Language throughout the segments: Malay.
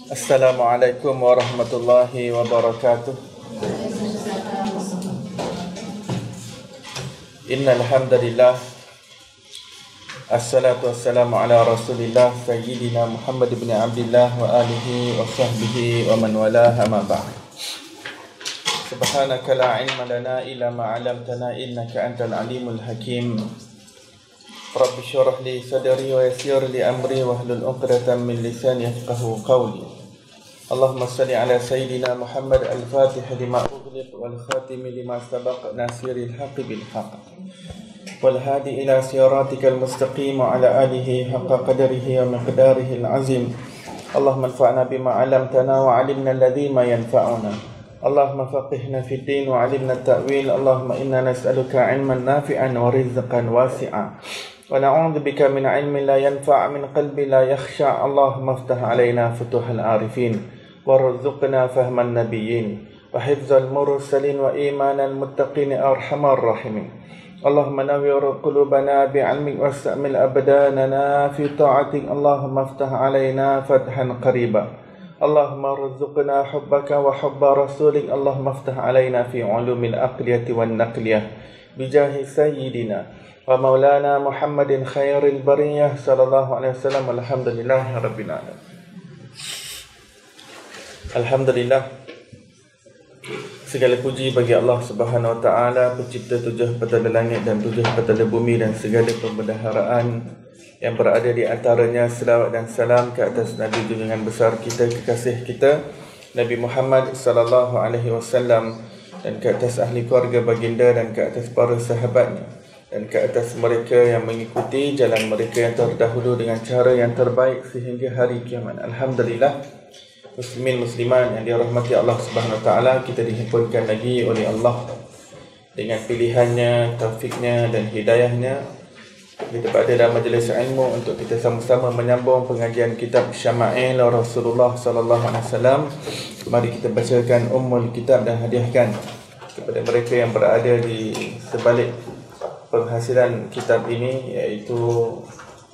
Assalamualaikum warahmatullahi wabarakatuh. Innal hamdalillah, assalatu wassalamu ala rasulillah sayyidina Muhammad ibn Abdullah wa alihi wa sahbihi wa man walah, amma ba'd. Subhanaka la ilma lana illa ma 'allamtana innaka antal alimul hakim. Rabbi syrah li sadri wa yassir li amri wahlul 'uqdatam min lisani yafqahu qawli. Allahumma salli ala sayyidina Muhammad al-Fatih lima ughliq wal khatim lima sabaq nasiril haqqi bil haqq wal hadi ila siratikal mustaqim wa ala alihi haqqa qadarihi wa miqdarihi al-azim. Allahumma anfa'na bima 'allamtana wa 'allimna alladhi ma yanfa'una. Allahumma faqihna fid din wa 'allimna at-ta'wil. Allahumma inna nas'aluka 'ilman nafi'an wa rizqan wasi'a wa na'udzu bika min 'ilmin la yanfa' min qalbi la yakhsha'. Allahumma iftah 'alaina futuhal arifin warzuqna fahman nabiyyin wa hifzal mursalin wa imanal muttaqin arhamar rahimin. Allahumma nawwir qulubana bi'ilmik wastamil abdanana fi ta'atik. Allahumma iftah 'alaina fathan qariba. Allahumma arzuqna hubbaka wa hubba rasulik. Allahumma iftah 'alaina fi 'ulumil aqliyati wan naqliyah bijahi sayyidina wa maulana Muhammadin khairil bariyah sallallahu alaihi wasallam. Alhamdulillahi rabbil alamin. Alhamdulillah, segala puji bagi Allah Subhanahu wa taala, pencipta tujuh petala langit dan tujuh petala bumi dan segala pembendaharaan yang berada di antaranya. Selawat dan salam ke atas Nabi junjungan besar kita, kekasih kita Nabi Muhammad sallallahu alaihi wasallam, dan ke atas ahli keluarga baginda dan ke atas para sahabatnya dan ke atas mereka yang mengikuti jalan mereka yang terdahulu dengan cara yang terbaik sehingga hari kiamat. Alhamdulillah, muslimin muslimat yang dirahmati Allah Subhanahu wa taala, kita dihimpunkan lagi oleh Allah dengan pilihannya, taufiknya dan hidayahnya. Kita berada dalam majlis ilmu untuk kita sama-sama menyambung pengajian kitab Syama'il Rasulullah sallallahu alaihi wasallam. Mari kita bacakan ummul kitab dan hadiahkan kepada mereka yang berada di sebalik penghasilan kitab ini, iaitu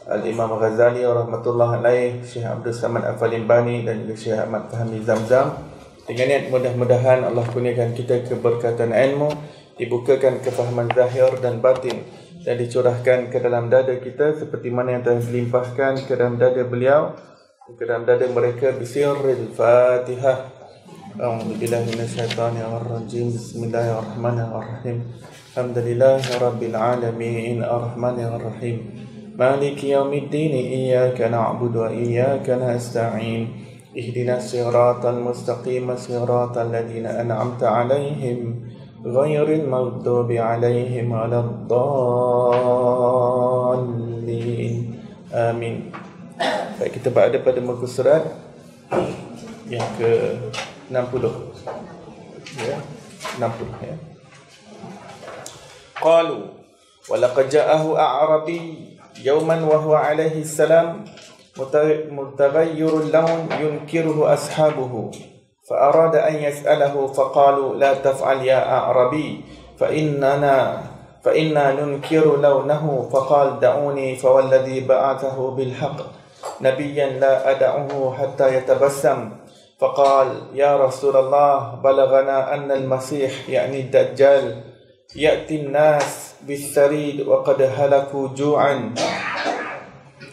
Al-Imam Ghazali rahmatullah alaih, Syekh Abdul Samad Al-Falimbani dan juga Syekh Ahmad Fahmi Zamzam. Dengan niat mudah-mudahan Allah kurniakan kita keberkatan ilmu, dibukakan kefahaman zahir dan batin, dan dicurahkan ke dalam dada kita seperti mana yang telah dilimpahkan ke dalam dada beliau, ke dalam dada mereka. Bisirril Fatihah. A'udzubillahi minasyaitonirrajim. Bismillahirrahmanirrahim. Alhamdulillahi rabbil alamin, arrahmanirrahim, Maliki yaumiddin, iyyaka na'budu wa iyyaka nasta'in. Ihdinas siratal mustaqim, siratal ladzina an'amta 'alaihim ghairil maghdubi 'alaihim waladdallin. Amin. Baik, kita berada pada muka surat yang ke-60. Ya, 60 ya. Qalu wa laqad ja'ahu a'rabi yawman wa huwa alaihi salam mutaghayyirul lawn yunkiruhu ashabuhu fa arada an yas'alahu faqalu la taf'al ya a'rabi fa inna nunkiru lawnahu faqala da'uni fa walladhi ba'athahu bil haqq nabiyyan la ad'uhu hatta yatabassam faqala ya Rasulullah balaghana anna al-masih yani ad-dajjal ya'ti an-nas bis-sarid wa qad halaku ju'an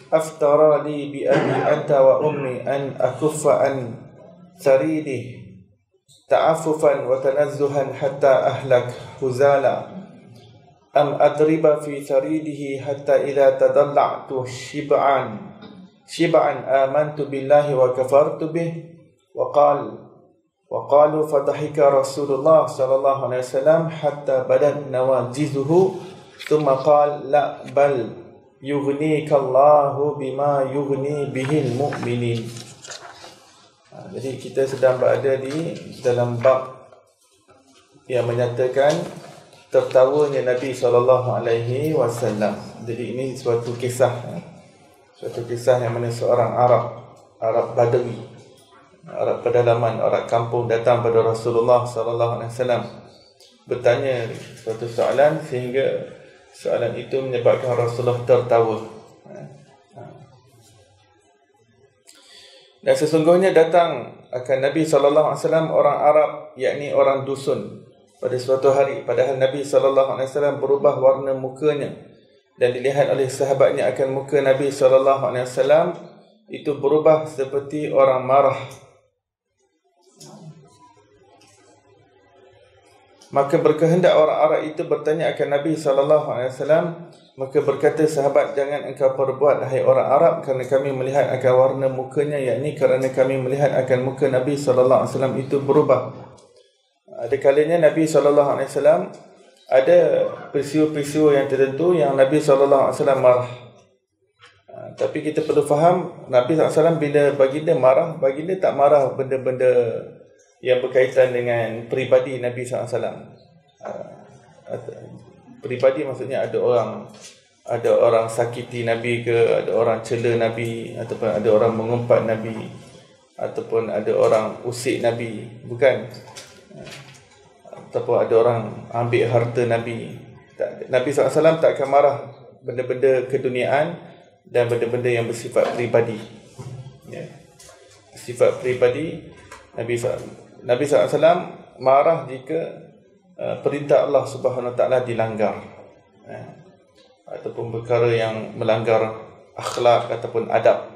aftara li bi abi anta wa ummi an akuffa an saridih ta'affufan wa tanazzuhan hatta ahlak huzala am adriba fi saridihi hatta idha tadalla'tu shib'an amantu billahi wa kafartu bih wa qalu fadhahika Rasulullah sallallahu alaihi wasallam hatta badat nawajizuhu thumma qala la bal yughnika Allahu bima yughni bihil mu'minin. Jadi kita sedang berada di dalam bab yang menyatakan tertawanya Nabi sallallahu alaihi wasallam. Jadi ini suatu kisah yang mana seorang Arab Badawi, Arab pedalaman, Arab kampung datang pada Rasulullah sallallahu alaihi wasallam bertanya suatu soalan sehingga soalan itu menyebabkan Rasulullah tertawa. Dan sesungguhnya datang akan Nabi SAW orang Arab, yakni orang dusun, pada suatu hari. Padahal Nabi SAW berubah warna mukanya, dan dilihat oleh sahabatnya akan muka Nabi SAW itu berubah seperti orang marah. Maka berkehendak orang Arab itu bertanya akan Nabi SAW. Maka berkata sahabat, jangan engkau perbuat hai orang Arab, kerana kami melihat akan warna mukanya, yakni kerana kami melihat akan muka Nabi SAW itu berubah. Ada kalanya Nabi SAW ada peristiwa-peristiwa yang tertentu yang Nabi SAW marah. Tapi kita perlu faham, Nabi SAW bila baginda marah, baginda tak marah benda-benda yang berkaitan dengan peribadi Nabi SAW. Peribadi maksudnya ada orang sakiti Nabi ke, ada orang cela Nabi, ataupun ada orang mengumpat Nabi, ataupun ada orang usik Nabi, bukan, ataupun ada orang ambil harta Nabi. Nabi SAW tak akan marah benda-benda keduniaan dan benda-benda yang bersifat peribadi, ya. Sifat peribadi Nabi SAW marah jika perintah Allah Subhanahu Wa Taala dilanggar, ataupun perkara yang melanggar akhlak ataupun adab,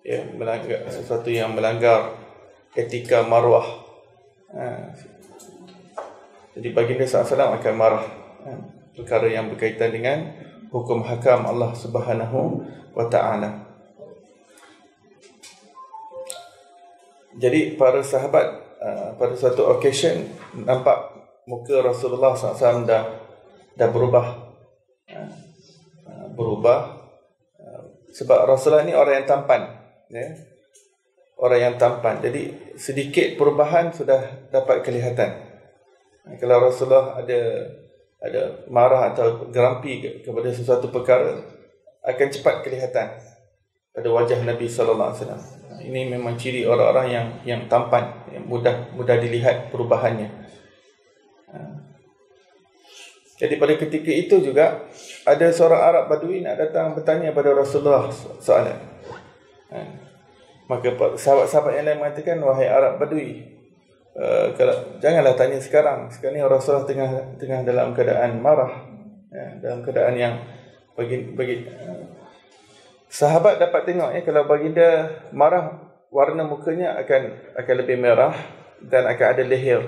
ya, melanggar sesuatu yang melanggar etika maruah. Jadi baginda SAW akan marah perkara yang berkaitan dengan hukum hakam Allah Subhanahu Wa Taala. Jadi para sahabat pada suatu occasion nampak muka Rasulullah SAW dah berubah. Sebab Rasulullah ni orang yang tampan, ya? Orang yang tampan. Jadi sedikit perubahan sudah dapat kelihatan. Kalau Rasulullah ada marah atau gerampi kepada sesuatu perkara, akan cepat kelihatan pada wajah Nabi SAW. Ini memang ciri orang-orang yang tampan, yang mudah dilihat perubahannya. Jadi pada ketika itu juga ada seorang Arab Badui nak datang bertanya pada Rasulullah soalan. Maka sahabat-sahabat yang lain mengatakan, wahai Arab Badui, janganlah tanya sekarang ni Rasulullah tengah dalam keadaan marah, ya, dalam keadaan yang bagi sahabat dapat tengok, ya, kalau baginda marah, warna mukanya akan lebih merah dan akan ada leher,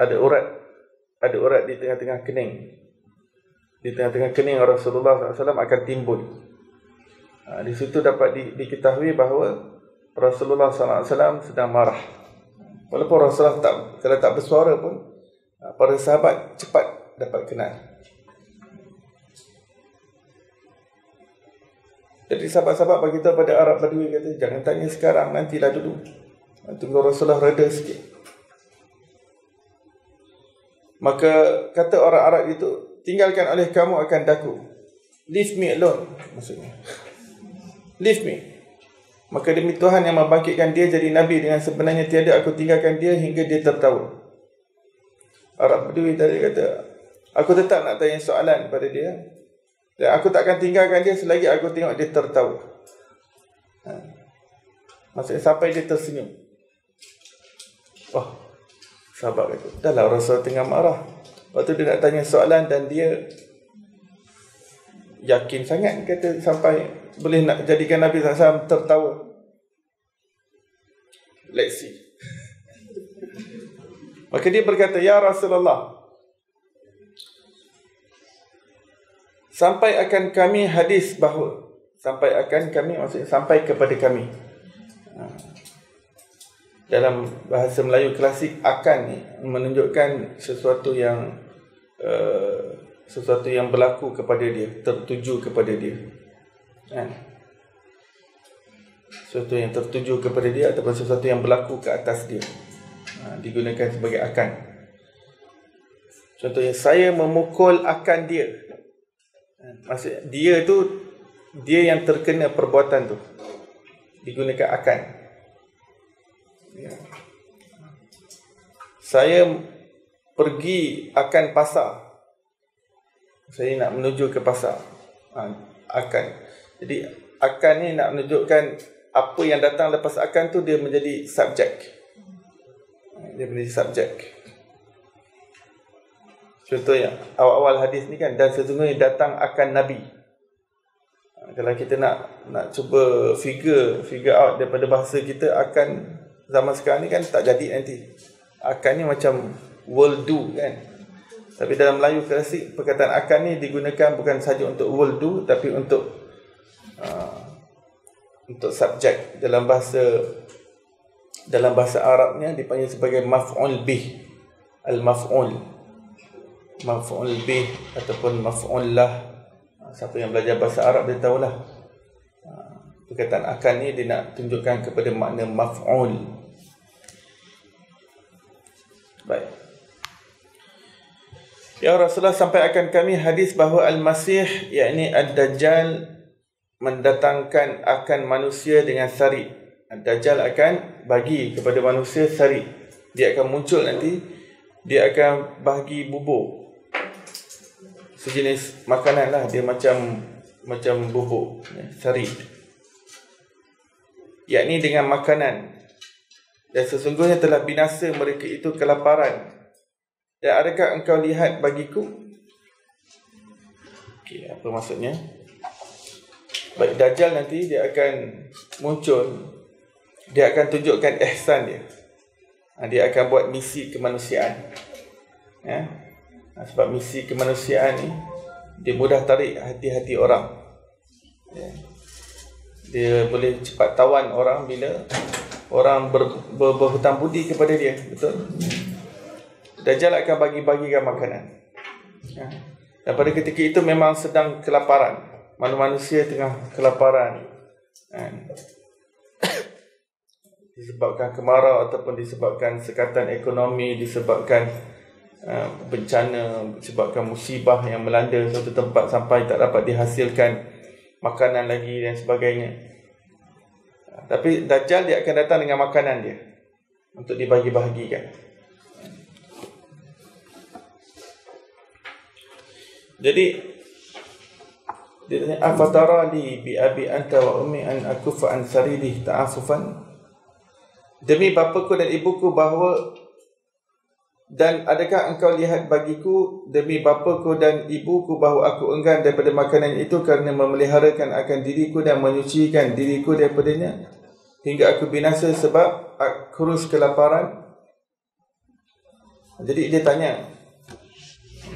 ada urat di tengah-tengah kening. Di tengah-tengah kening Rasulullah SAW akan timbul. Di situ dapat diketahui bahawa Rasulullah SAW sedang marah. Walaupun Rasulullah kalau tak bersuara pun, para sahabat cepat dapat kenal. Jadi sahabat-sahabat beritahu pada Arab Badui, kata, jangan tanya sekarang, nantilah dulu, tunggu Rasulullah reda sikit. Maka kata orang Arab itu, tinggalkan oleh kamu akan daku. Leave me alone, maksudnya. Leave me. Maka demi Tuhan yang membangkitkan dia jadi Nabi, dengan sebenarnya tiada aku tinggalkan dia hingga dia tertawa. Arab Badui tadi kata, aku tetap nak tanya soalan pada dia, dan aku tak akan tinggalkan dia selagi aku tengok dia tertawa. Maksudnya sampai dia tersenyum. Wah, sahabat kata, dah lah Rasul tengah marah. Waktu dia nak tanya soalan dan dia yakin sangat, kata, sampai boleh nak jadikan Nabi SAW tertawa. Let's see. Maka dia berkata, ya Rasulullah, sampai akan kami hadis bahawa, sampai akan kami maksudnya sampai kepada kami. Dalam bahasa Melayu klasik, akan ni menunjukkan sesuatu yang berlaku kepada dia, tertuju kepada dia. Sesuatu yang tertuju kepada dia ataupun sesuatu yang berlaku ke atas dia, digunakan sebagai akan. Contohnya, saya memukul akan dia. Maksudnya dia tu, dia yang terkena perbuatan tu, digunakan akan, ya. Saya pergi akan pasar, saya nak menuju ke pasar, akan. Jadi akan ni nak menunjukkan apa yang datang lepas akan tu dia menjadi subjek. Dia menjadi subjek. Contohnya awal-awal hadis ni kan, dan sesungguhnya datang akan Nabi. Kalau kita nak cuba figure out daripada bahasa kita, akan zaman sekarang ni kan tak jadi nanti. Akan ni macam will do kan. Tapi dalam Melayu klasik, perkataan akan ni digunakan bukan sahaja untuk will do, tapi untuk subjek. Dalam bahasa Arabnya dipanggil sebagai maf'ul bih. Al-maf'ul bih ataupun maf'ul lah. Siapa yang belajar bahasa Arab dia tahulah. Perkataan akan ni dia nak tunjukkan kepada makna maf'ul. Baik. Ya Rasulullah, sampaikan kami hadis bahawa Al-Masih, yakni Ad-Dajjal, mendatangkan akan manusia dengan sari. Ad-Dajjal akan bagi kepada manusia sari. Dia akan muncul nanti, dia akan bagi bubur. Sejenis makanan lah, dia macam bubur, sari. Yakni dengan makanan. Dan sesungguhnya telah binasa mereka itu kelaparan. Dan adakah engkau lihat bagiku? Okey, apa maksudnya? Baik, Dajjal nanti dia akan muncul. Dia akan tunjukkan ihsan dia. Dia akan buat misi kemanusiaan. Ya. Sebab misi kemanusiaan ni, dia mudah tarik hati-hati orang. Ya. Dia boleh cepat tawan orang bila orang berhutang budi kepada dia. Betul? Dajjal akan bagi-bagikan makanan. Ya. Dan pada ketika itu memang sedang kelaparan. Manusia tengah kelaparan. Disebabkan kemarau ataupun disebabkan sekatan ekonomi, disebabkan bencana, disebabkan musibah yang melanda suatu tempat sampai tak dapat dihasilkan makanan lagi dan sebagainya. Tapi Dajjal dia akan datang dengan makanan dia untuk dibagi-bahagikan. Jadi dia tanya, afatara li bi abi anta wa ummi an akufa an saridi ta'afufan. Demi bapaku dan ibuku bahawa, dan adakah engkau lihat bagiku demi bapaku dan ibuku bahawa aku enggan daripada makanan itu kerana memeliharakan akan diriku dan menyucikan diriku daripadanya hingga aku binasa sebab kurus kelaparan. Jadi dia tanya.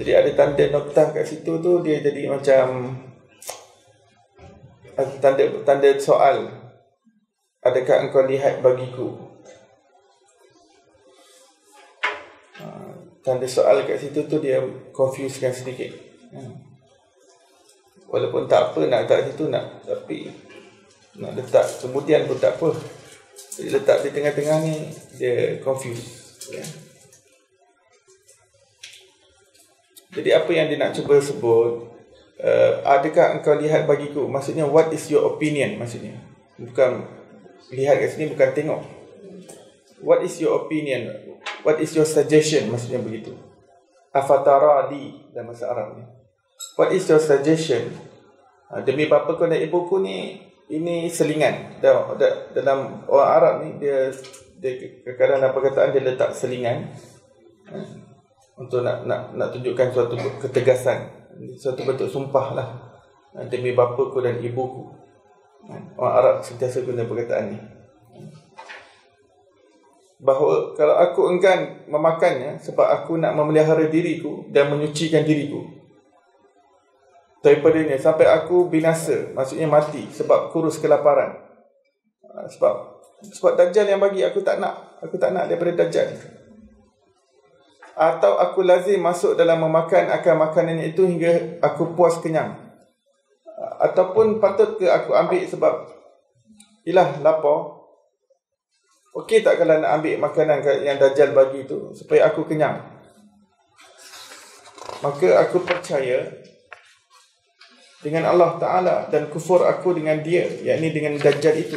Jadi ada tanda noktah kat situ tu, dia jadi macam tanda soal. Adakah engkau lihat bagiku? Tanda soal kat situ tu dia confusekan sedikit. Walaupun tak apa nak letak situ nak, tapi nak letak kemudian pun tak apa. Jadi letak di tengah-tengah ni dia confuse. Ya. Jadi apa yang dia nak cuba sebut, adakah engkau lihat bagiku? Maksudnya what is your opinion maksudnya. Bukan lihat kat sini bukan tengok. What is your opinion? What is your suggestion? Maksudnya begitu. Afatara li dalam bahasa Arab ni. What is your suggestion? Demi bapaku dan ibuku ni, ini selingan. Dalam orang Arab ni dia kadang-kadang dalam perkataan dia letak selingan untuk nak tunjukkan suatu ketegasan, suatu bentuk sumpah lah. Demi bapaku dan ibuku. Orang Arab sentiasa guna perkataan ni. Bahawa kalau aku enggan memakannya sebab aku nak memelihara diriku dan menyucikan diriku daripadanya sampai aku binasa, maksudnya mati sebab kurus kelaparan. Sebab Dajjal yang bagi, aku tak nak daripada Dajjal. Atau aku lazim masuk dalam memakan akan makanan itu hingga aku puas kenyang. Ataupun patut ke aku ambil sebab ialah lapar. Okey tak kalau nak ambil makanan yang Dajjal bagi itu supaya aku kenyang? Maka aku percaya dengan Allah Ta'ala dan kufur aku dengan dia, yakni dengan Dajjal itu.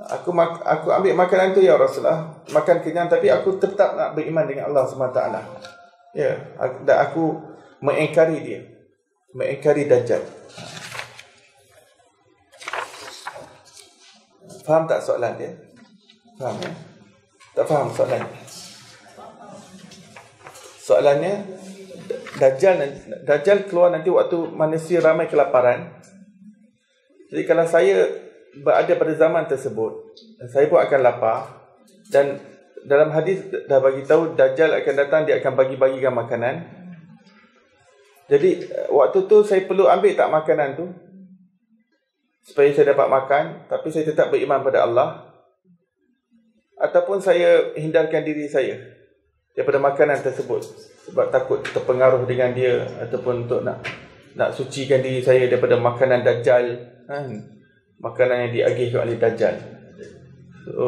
Aku ambil makanan tu ya Rasulullah, makan kenyang, tapi aku tetap nak beriman dengan Allah SWT. Ya, dan aku mengingkari dia, mengingkari Dajjal. Faham tak soalan dia? Faham ya? Tak faham soalan? Soalannya, Dajjal keluar nanti waktu manusia ramai kelaparan. Jadi kalau saya berada pada zaman tersebut, saya pun akan lapar. Dan dalam hadis dah bagi tahu Dajjal akan datang, dia akan bagi-bagikan makanan. Jadi waktu tu saya perlu ambil tak makanan tu supaya saya dapat makan, tapi saya tetap beriman pada Allah, ataupun saya hindarkan diri saya daripada makanan tersebut sebab takut terpengaruh dengan dia, ataupun untuk nak sucikan diri saya daripada makanan Dajjal, makanan yang diagihkan oleh Dajjal. So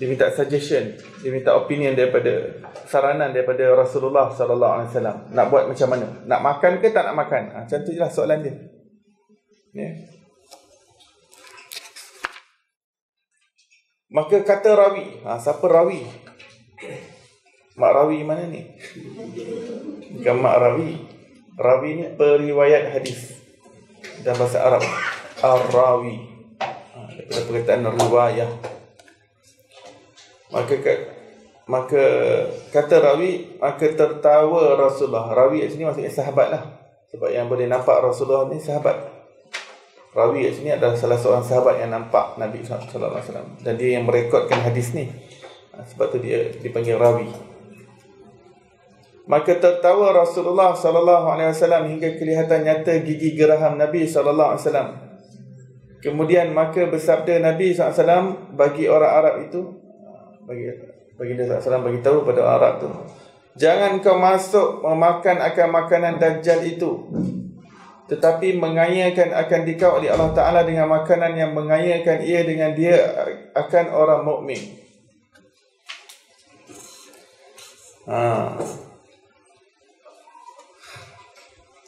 dia minta suggestion, dia minta opinion daripada, saranan daripada Rasulullah sallallahu alaihi wasallam. Nak buat macam mana? Nak makan ke tak nak makan? Macam tu jelah soalan dia. Maka kata rawi, siapa rawi? Mak rawi mana ni? Bukan mak rawi. Rawi ni periwayat hadis dalam bahasa Arab. Ar-rawi, daripada perkataan riwayah. Maka kata rawi, maka tertawa Rasulullah. Rawi kat sini maksudnya sahabat lah, sebab yang boleh nampak Rasulullah ni sahabat. Rawi kat sini adalah salah seorang sahabat yang nampak Nabi sallallahu alaihi wasallam, dan dia yang merekodkan hadis ni. Sebab tu dia dipanggil rawi. Maka tertawa Rasulullah sallallahu alaihi wasallam hingga kelihatan nyata gigi geraham Nabi sallallahu alaihi wasallam. Kemudian maka bersabda Nabi sallallahu alaihi wasallam bagi orang Arab itu, bagi dia sallallahu bagi tahu pada orang Arab tu, jangan kau masuk memakan akan makanan Dajjal itu, tetapi mengayakan akan dikau oleh Allah Ta'ala dengan makanan yang mengayakan ia dengan dia akan orang mukmin.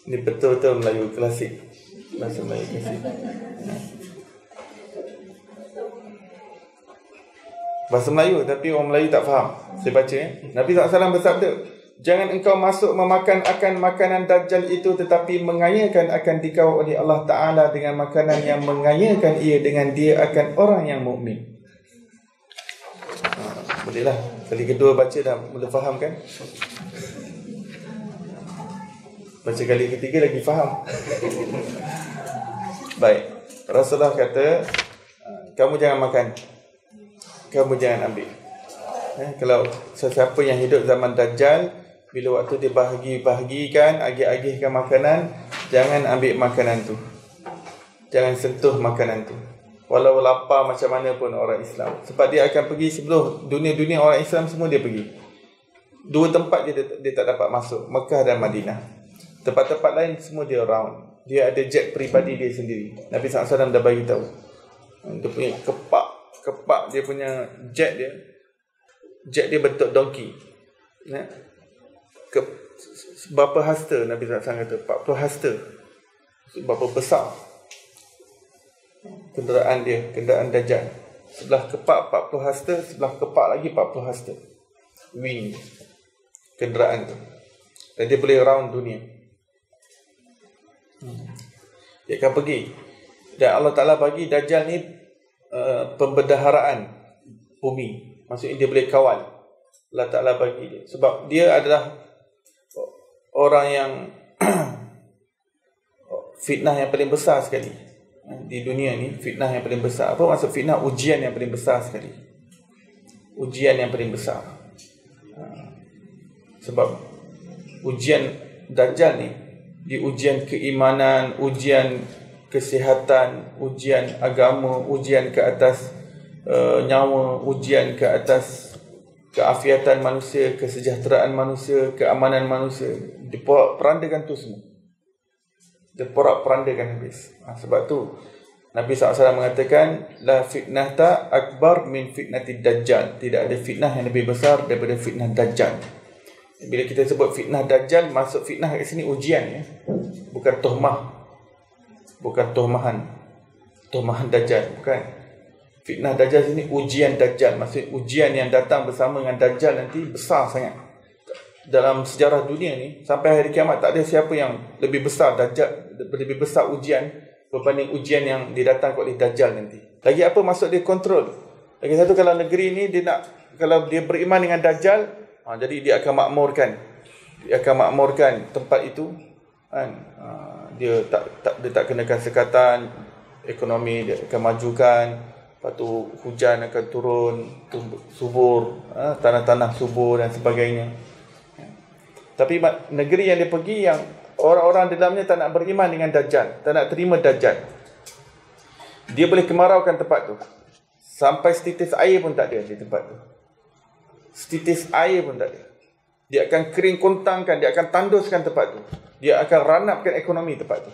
Ini betul-betul Melayu klasik, bahasa Melayu klasik. Bahasa Melayu tapi orang Melayu tak faham. Saya baca Nabi SAW bersabda, jangan engkau masuk memakan akan makanan Dajjal itu, tetapi mengayakan akan dikau oleh Allah Ta'ala dengan makanan yang mengayakan ia dengan dia akan orang yang mukmin. Bolehlah, kali kedua baca dah mula faham kan? Baca kali ketiga lagi faham. Baik, Rasulullah kata, kamu jangan makan, kamu jangan ambil. Kalau sesiapa yang hidup zaman Dajjal, bila waktu dia bahagikan, agih-agihkan makanan, jangan ambil makanan tu, jangan sentuh makanan tu, walau lapar macam mana pun orang Islam. Sebab dia akan pergi seluruh dunia orang Islam, semua dia pergi. Dua tempat dia tak dapat masuk, Mekah dan Madinah. Tempat-tempat lain semua dia round. Dia ada jet peribadi dia sendiri. Nabi SAW dah bagi tahu. Dia punya kepak dia punya jet dia bentuk donkey. Berapa hasta Nabi SAW kata? 40 hasta. Berapa besar kenderaan dia, kenderaan Dajjal. Sebelah kepak 40 hasta, sebelah kepak lagi 40 hasta. Wing kenderaan tu. Dan dia boleh round dunia. Dia akan pergi. Dan Allah Ta'ala bagi Dajjal ni pembendaharaan bumi. Maksudnya dia boleh kawal. Allah Ta'ala bagi dia. Sebab dia adalah orang yang fitnah yang paling besar sekali di dunia ni. Fitnah yang paling besar. Apa maksud fitnah? Ujian yang paling besar sekali. Ujian yang paling besar. Sebab ujian Dajjal ni, di ujian keimanan, ujian kesihatan, ujian agama, ujian ke atas nyawa, ujian ke atas keafiatan manusia, kesejahteraan manusia, keamanan manusia. Diporak-perandakan tu semua. Diporak-perandakan habis. Sebab tu Nabi SAW mengatakan, la fitnata akbar min fitnati Dajjal. Tidak ada fitnah yang lebih besar daripada fitnah Dajjal. Bila kita sebut fitnah Dajjal, maksud fitnah kat sini ujian, ya? Bukan tuhmah. Bukan tuhmahan Dajjal, bukan. Fitnah Dajjal sini ujian Dajjal. Maksud ujian yang datang bersama dengan Dajjal nanti besar sangat. Dalam sejarah dunia ni, sampai hari kiamat tak ada siapa yang lebih besar Dajjal, lebih besar ujian berbanding ujian yang didatangkan oleh Dajjal nanti. Lagi apa maksud dia kontrol? Lagi satu, kalau negeri ni kalau dia beriman dengan Dajjal, jadi dia akan makmurkan. Dia akan makmurkan tempat itu, kan? Dia tak kenakan sekatan, ekonomi dia akan majukan, lepas tu hujan akan turun, subur, tanah-tanah subur dan sebagainya. Tapi negeri yang dia pergi, yang orang-orang di dalamnya tak nak beriman dengan Dajjal, tak nak terima Dajjal, dia boleh kemaraukan tempat tu. Sampai setitis air pun tak ada di tempat tu. Setitis air pun tak ada. Dia akan kering kontangkan, dia akan tanduskan tempat tu. Dia akan ranapkan ekonomi tempat tu.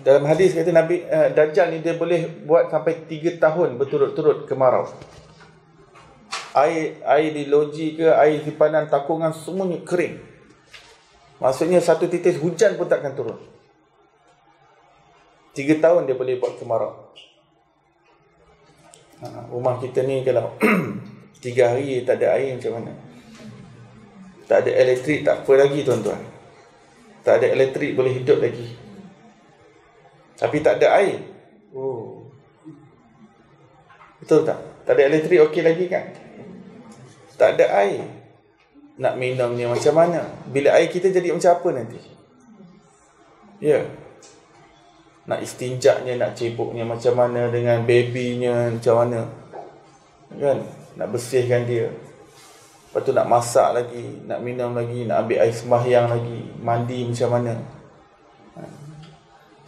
Dalam hadis kata Nabi, Dajjal ni dia boleh buat sampai 3 tahun berturut-turut kemarau. Air di loji ke, air simpanan, takungan, semuanya kering. Maksudnya satu titis hujan pun takkan turun. 3 tahun dia boleh buat kemarau. Rumah kita ni kalau 3 hari tak ada air macam mana? Tak ada elektrik tak apa lagi tuan-tuan. Tak ada elektrik boleh hidup lagi. Tapi tak ada air. Betul tak? Tak ada elektrik okey lagi kan? Tak ada air. Nak minum ni macam mana? Bila air kita jadi macam apa nanti? Ya. Nak istinjaknya, nak ceboknya macam mana, dengan babynya macam mana, kan? Nak bersihkan dia. Lepas tu nak masak lagi, nak minum lagi, nak ambil air sembahyang lagi, mandi macam mana.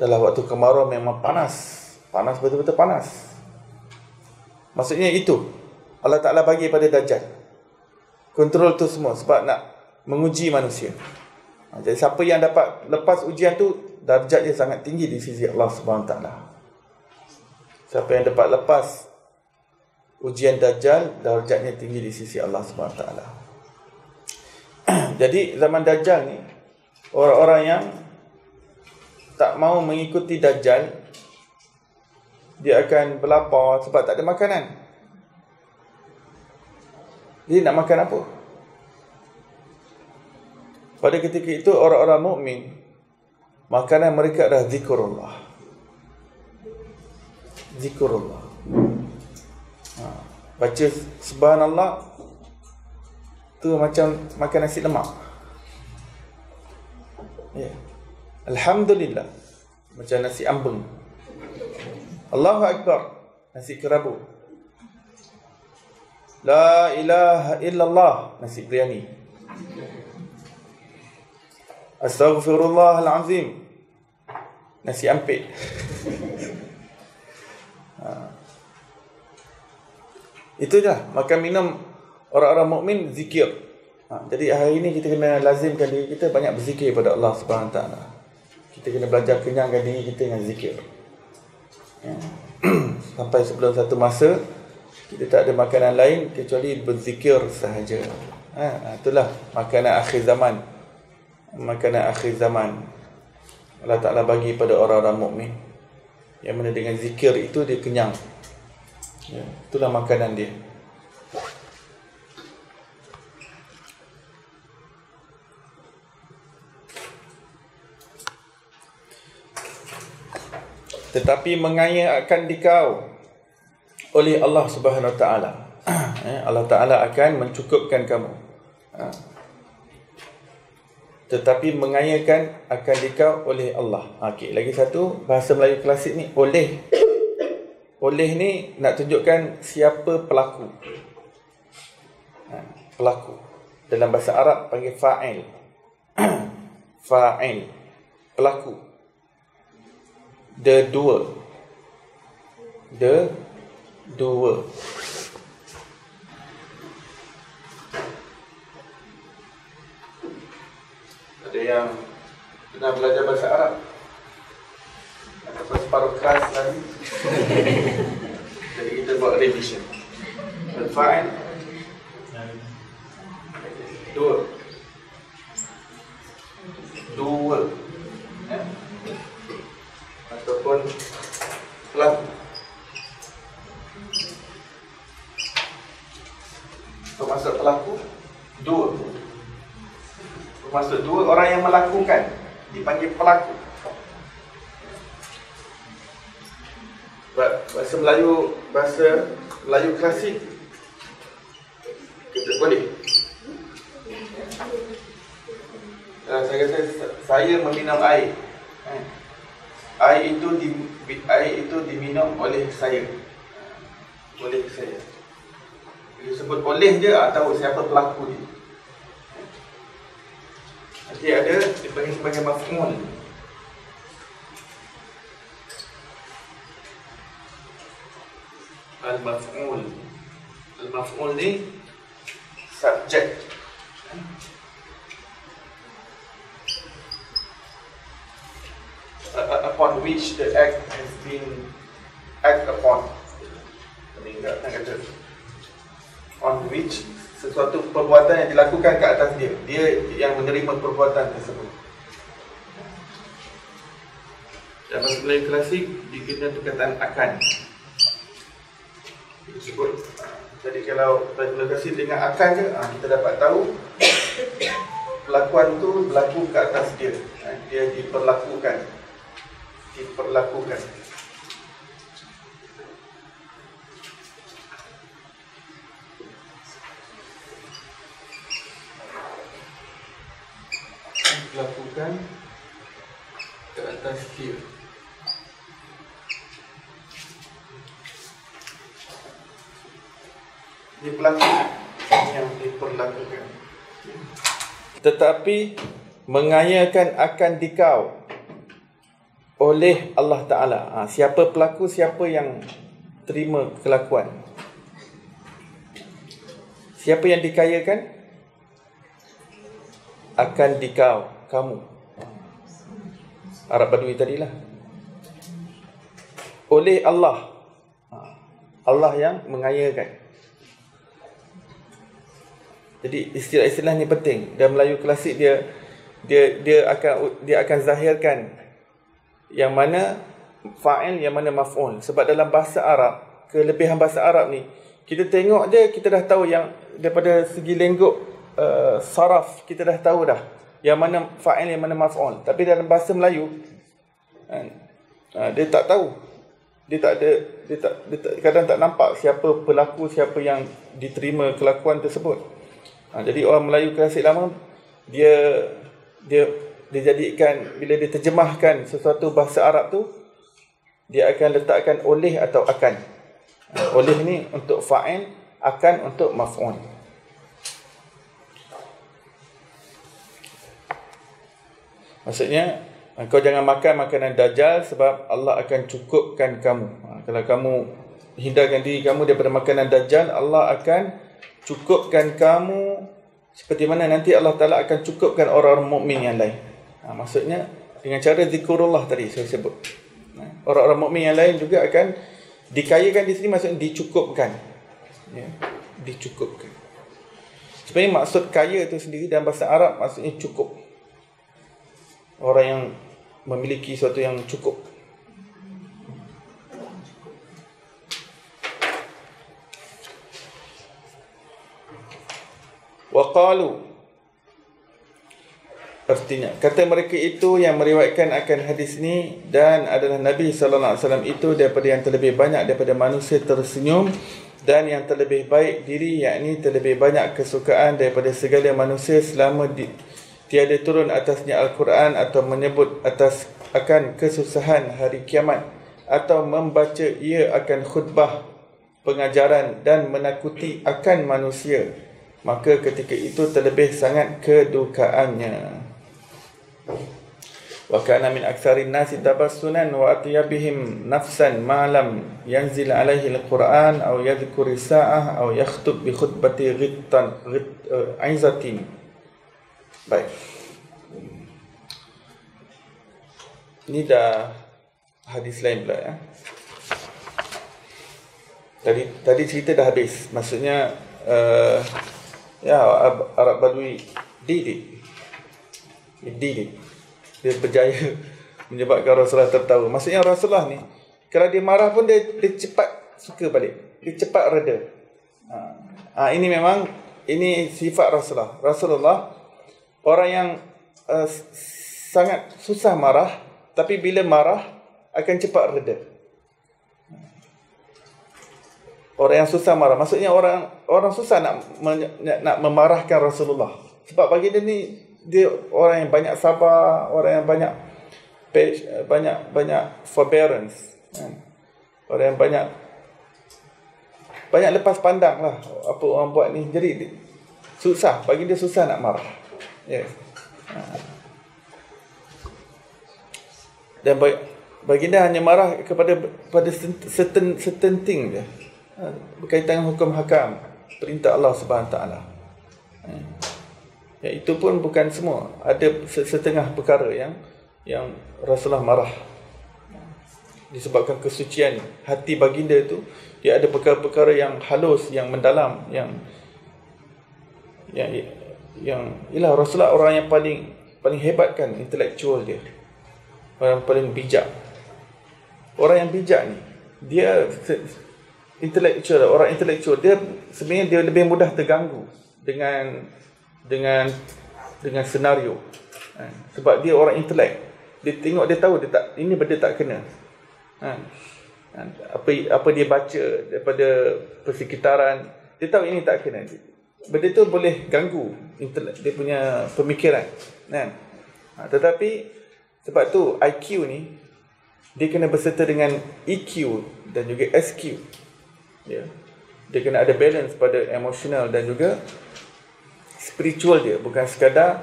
Dalam waktu kemarau memang panas. Panas, betul-betul panas. Maksudnya itu Allah Ta'ala bagi pada Dajjal kontrol tu semua sebab nak menguji manusia. Jadi siapa yang dapat lepas ujian tu, darjat dia sangat tinggi di sisi Allah Subhanahu Taala. Siapa yang dapat lepas ujian Dajjal, darjatnya tinggi di sisi Allah Subhanahu Taala. Jadi zaman Dajjal ni, orang-orang yang tak mau mengikuti Dajjal, dia akan berlapar sebab tak ada makanan. Dia nak makan apa? Pada ketika itu orang-orang mukmin, makanan mereka adalah zikrullah. Zikrullah. Baca subhanallah tu macam makan nasi lemak. Ya. Alhamdulillah macam nasi ambeng. Allahu Akbar nasi kerabu. La ilaha illallah nasi biryani. Astaghfirullahalazim nasi ampit. Itu dah makan minum orang-orang mukmin, zikir. Jadi hari ini kita kena lazimkan diri kita banyak berzikir pada Allah Subhanahu Wa Taala. Kita kena belajar kenyangkan diri kita dengan zikir. Sampai sebelum satu masa kita tak ada makanan lain kecuali berzikir sahaja. Itulah makanan akhir zaman. Makanan akhir zaman Allah Ta'ala bagi pada orang-orang mukmin, yang mana dengan zikir itu dia kenyang. Ya, itulah makanan dia. Tetapi mengaya akan dikau oleh Allah Subhanahu Wa Taala. Allah Ta'ala akan mencukupkan kamu. Tetapi mengayakan akan dikau oleh Allah. Okey, lagi satu bahasa Melayu klasik ni, oleh. Oleh ni nak tunjukkan siapa pelaku. Pelaku. Dalam bahasa Arab panggil fa'il. Fa'il. Pelaku. The doer. The doer. Ada yang pernah belajar bahasa Arab? Ada separuh kelas lagi. Jadi kita buat revision. Al-fa'il dua. Dua. Ataupun pelaku. Termasuk pelaku dua. Termasuk dua, orang yang melakukan dipanggil pelaku. Bahasa Melayu klasik kita boleh. Saya kata saya meminum air. Air itu diminum oleh saya. Oleh saya. Bila sebut oleh je, tahu siapa pelaku dia. Nanti ada dipanggil sebagai maf'ul. Al-maf'ul. Al-maf'ul ni subjek. Upon which the act has been act upon. Ini kata on which sesuatu perbuatan yang dilakukan ke atas dia. Dia yang menerima perbuatan tersebut. Dalam bahasa Melayu klasik digunakan perkataan akan. Disebut. Jadi kalau bahasa Melayu klasik dengan akan je, kita dapat tahu pelakuan tu berlaku ke atas dia. Dia diperlakukan. Diperlakukan. Ke atas dia. Dia pelaku yang diperlakukan. Tetapi mengayakan akan dikau oleh Allah Ta'ala. Siapa pelaku, siapa yang terima kelakuan. Siapa yang dikayakan? Akan dikau, kamu. Arab Badui tadilah. Oleh Allah. Allah yang mengayakan. Jadi istilah-istilah ni penting. Dalam Melayu klasik dia akan zahirkan yang mana fa'il, yang mana maf'ul. Sebab dalam bahasa Arab, kelebihan bahasa Arab ni, kita tengok je, kita dah tahu yang daripada segi lenggok saraf, kita dah tahu dah yang mana fa'il, yang mana maf'ul. Tapi dalam bahasa Melayu dia tak tahu. Dia kadang tak nampak siapa pelaku, siapa yang diterima kelakuan tersebut. Jadi orang Melayu klasik lama dia jadikan, bila dia terjemahkan sesuatu bahasa Arab tu, dia akan letakkan oleh atau akan. Oleh ni untuk fa'il, akan untuk maf'ul. Maksudnya, kau jangan makan makanan dajjal sebab Allah akan cukupkan kamu. Kalau kamu hindarkan diri kamu daripada makanan dajjal, Allah akan cukupkan kamu seperti mana nanti Allah Ta'ala akan cukupkan orang-orang mukmin yang lain. Maksudnya dengan cara zikrullah tadi saya sebut. Orang-orang mukmin yang lain juga akan dikayakan di sini, maksudnya dicukupkan. Ya, dicukupkan. Sebenarnya maksud kaya itu sendiri dalam bahasa Arab maksudnya cukup. Orang yang memiliki sesuatu yang cukup. Waqalu, artinya kata mereka itu yang meriwayatkan akan hadis ini dan adalah Nabi sallallahu alaihi wasallam itu daripada yang terlebih banyak daripada manusia tersenyum dan yang terlebih baik diri, yakni terlebih banyak kesukaan daripada segala manusia selama tiada turun atasnya Al-Quran atau menyebut akan kesusahan hari kiamat atau membaca ia akan khutbah pengajaran dan menakuti akan manusia, maka ketika itu terlebih sangat kedukaannya. Wa kana min aktsarin nasi tabassunan wa atyabihim nafsan ma lam yanzil alaihi al-Quran aw yadhkur sa'ah aw yakhtub bi khutbati aizatin. Baik. Ini dah hadis lain pula ya. Tadi cerita dah habis. Maksudnya Arab Badui did it. Dia berjaya menyebabkan Rasulullah tertawa. Maksudnya Rasulullah ni kalau dia marah pun dia cepat suka balik. Dia cepat reda. Ini memang sifat Rasulullah orang yang sangat susah marah, tapi bila marah akan cepat reda. Orang yang susah marah. Maksudnya orang susah nak memarahkan Rasulullah. Sebab bagi dia ni, dia orang yang banyak sabar, orang yang banyak forbearance, orang yang banyak lepas pandang lah apa orang buat ni. Jadi susah, bagi dia susah nak marah. Yes. Dan baginda hanya marah pada certain thing je, berkaitan dengan hukum hakam, perintah Allah Subhanahu Wa Taala. Ya, itu pun bukan semua. Ada setengah perkara yang Rasulullah marah disebabkan kesucian hati baginda itu. Dia ada perkara-perkara yang halus, yang mendalam, yang ialah Rasulullah orang yang paling hebat kan, intelektual dia, orang paling bijak. Orang yang bijak ni, dia orang intelektual, dia sebenarnya dia lebih mudah terganggu dengan senario. Sebab dia orang intelek. Dia tengok, dia tahu ini benda tak kena. Apa dia baca daripada persekitaran, dia tahu ini tak kena. Benda tu boleh ganggu dia punya pemikiran. Tetapi sebab tu IQ ni dia kena berserta dengan EQ dan juga SQ. Dia kena ada balance pada emosional dan juga spiritual dia, bukan sekadar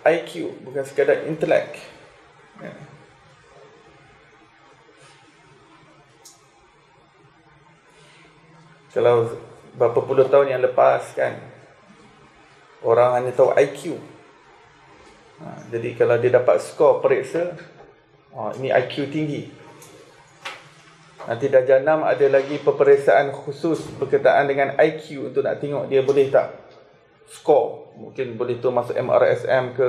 IQ, bukan sekadar intelek. Kalau berapa puluh tahun yang lepas kan, orang hanya tahu IQ. Jadi kalau dia dapat skor periksa, ini IQ tinggi. Nanti darjah 6 ada lagi peperiksaan khusus berkaitan dengan IQ untuk nak tengok dia boleh tak skor. Mungkin boleh tu masuk MRSM ke.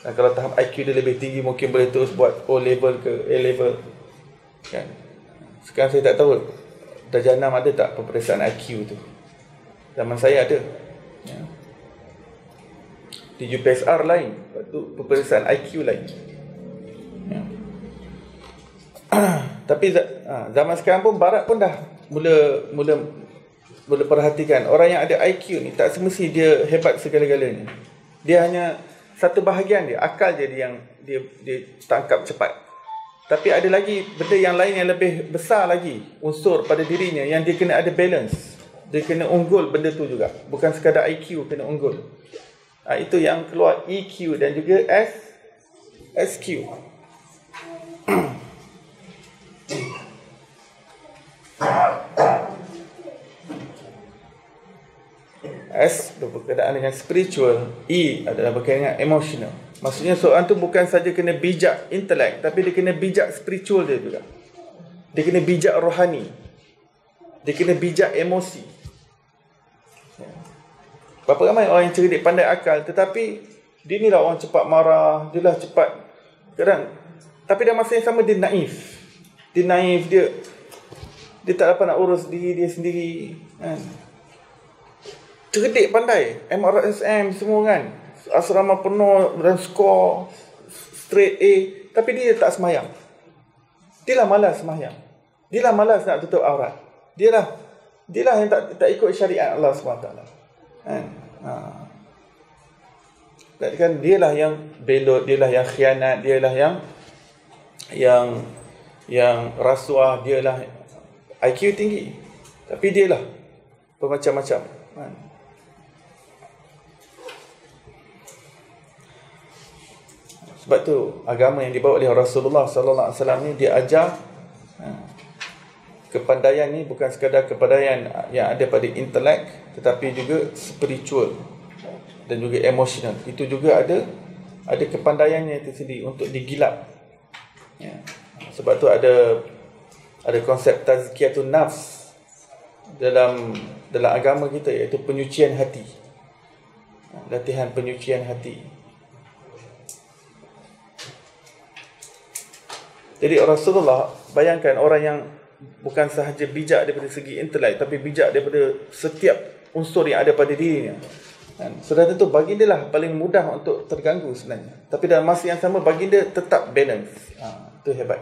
Dan kalau tahap IQ dia lebih tinggi, mungkin boleh terus buat O level ke A level kan. Sekarang saya tak tahu darjah 6 ada tak peperiksaan IQ tu. Zaman saya ada. Di UPSR lain, lepas tu peperiksaan IQ lain. Tapi zaman sekarang pun Barat pun dah mula perhatikan orang yang ada IQ ni tak semesti dia hebat segala-galanya. Dia hanya satu bahagian dia, akal dia yang dia tangkap cepat. Tapi ada lagi benda yang lain yang lebih besar lagi, unsur pada dirinya yang dia kena ada balance. Dia kena unggul benda tu juga, bukan sekadar IQ kena unggul. Itu yang keluar EQ dan juga SQ. S berkaitan dengan spiritual, E adalah berkaitan dengan emotional. Maksudnya seorang tu bukan saja kena bijak intelek, tapi dia kena bijak spiritual dia juga. Dia kena bijak rohani. Dia kena bijak emosi. Berapa ramai orang yang cerdik pandai akal, tetapi dia ni lah orang cepat marah, dia lah cepat kadang. Tapi dalam masa yang sama dia naif. Dia tak dapat nak urus diri dia sendiri kan. Cerdik pandai, MRSM semua kan, asrama penuh dan skor straight A, tapi dia tak semayang. Dia lah malas semayang. Dia lah malas nak tutup aurat. Dia lah yang tak ikut syariat Allah SWT kan. Kan dialah yang belot, dialah yang khianat, dialah yang rasuah, dialah IQ tinggi, tapi dialah bermacam-macam kan. Sebab tu agama yang dibawa oleh Rasulullah sallallahu alaihi wasallam ni dia ajar kepandaian ni bukan sekadar kepandaian yang ada pada intelek, tetapi juga spiritual dan juga emosional. Itu juga ada kepandaiannya itu sendiri untuk digilap. Sebab tu ada konsep tazkiyatun nafs dalam agama kita, iaitu penyucian hati. Latihan penyucian hati. Jadi Rasulullah, bayangkan orang yang bukan sahaja bijak daripada segi intelek, tapi bijak daripada setiap unsur yang ada pada dirinya. Sudah tentu baginda lah paling mudah untuk terganggu sebenarnya. Tapi dalam masa yang sama baginda tetap balance. Itu hebat.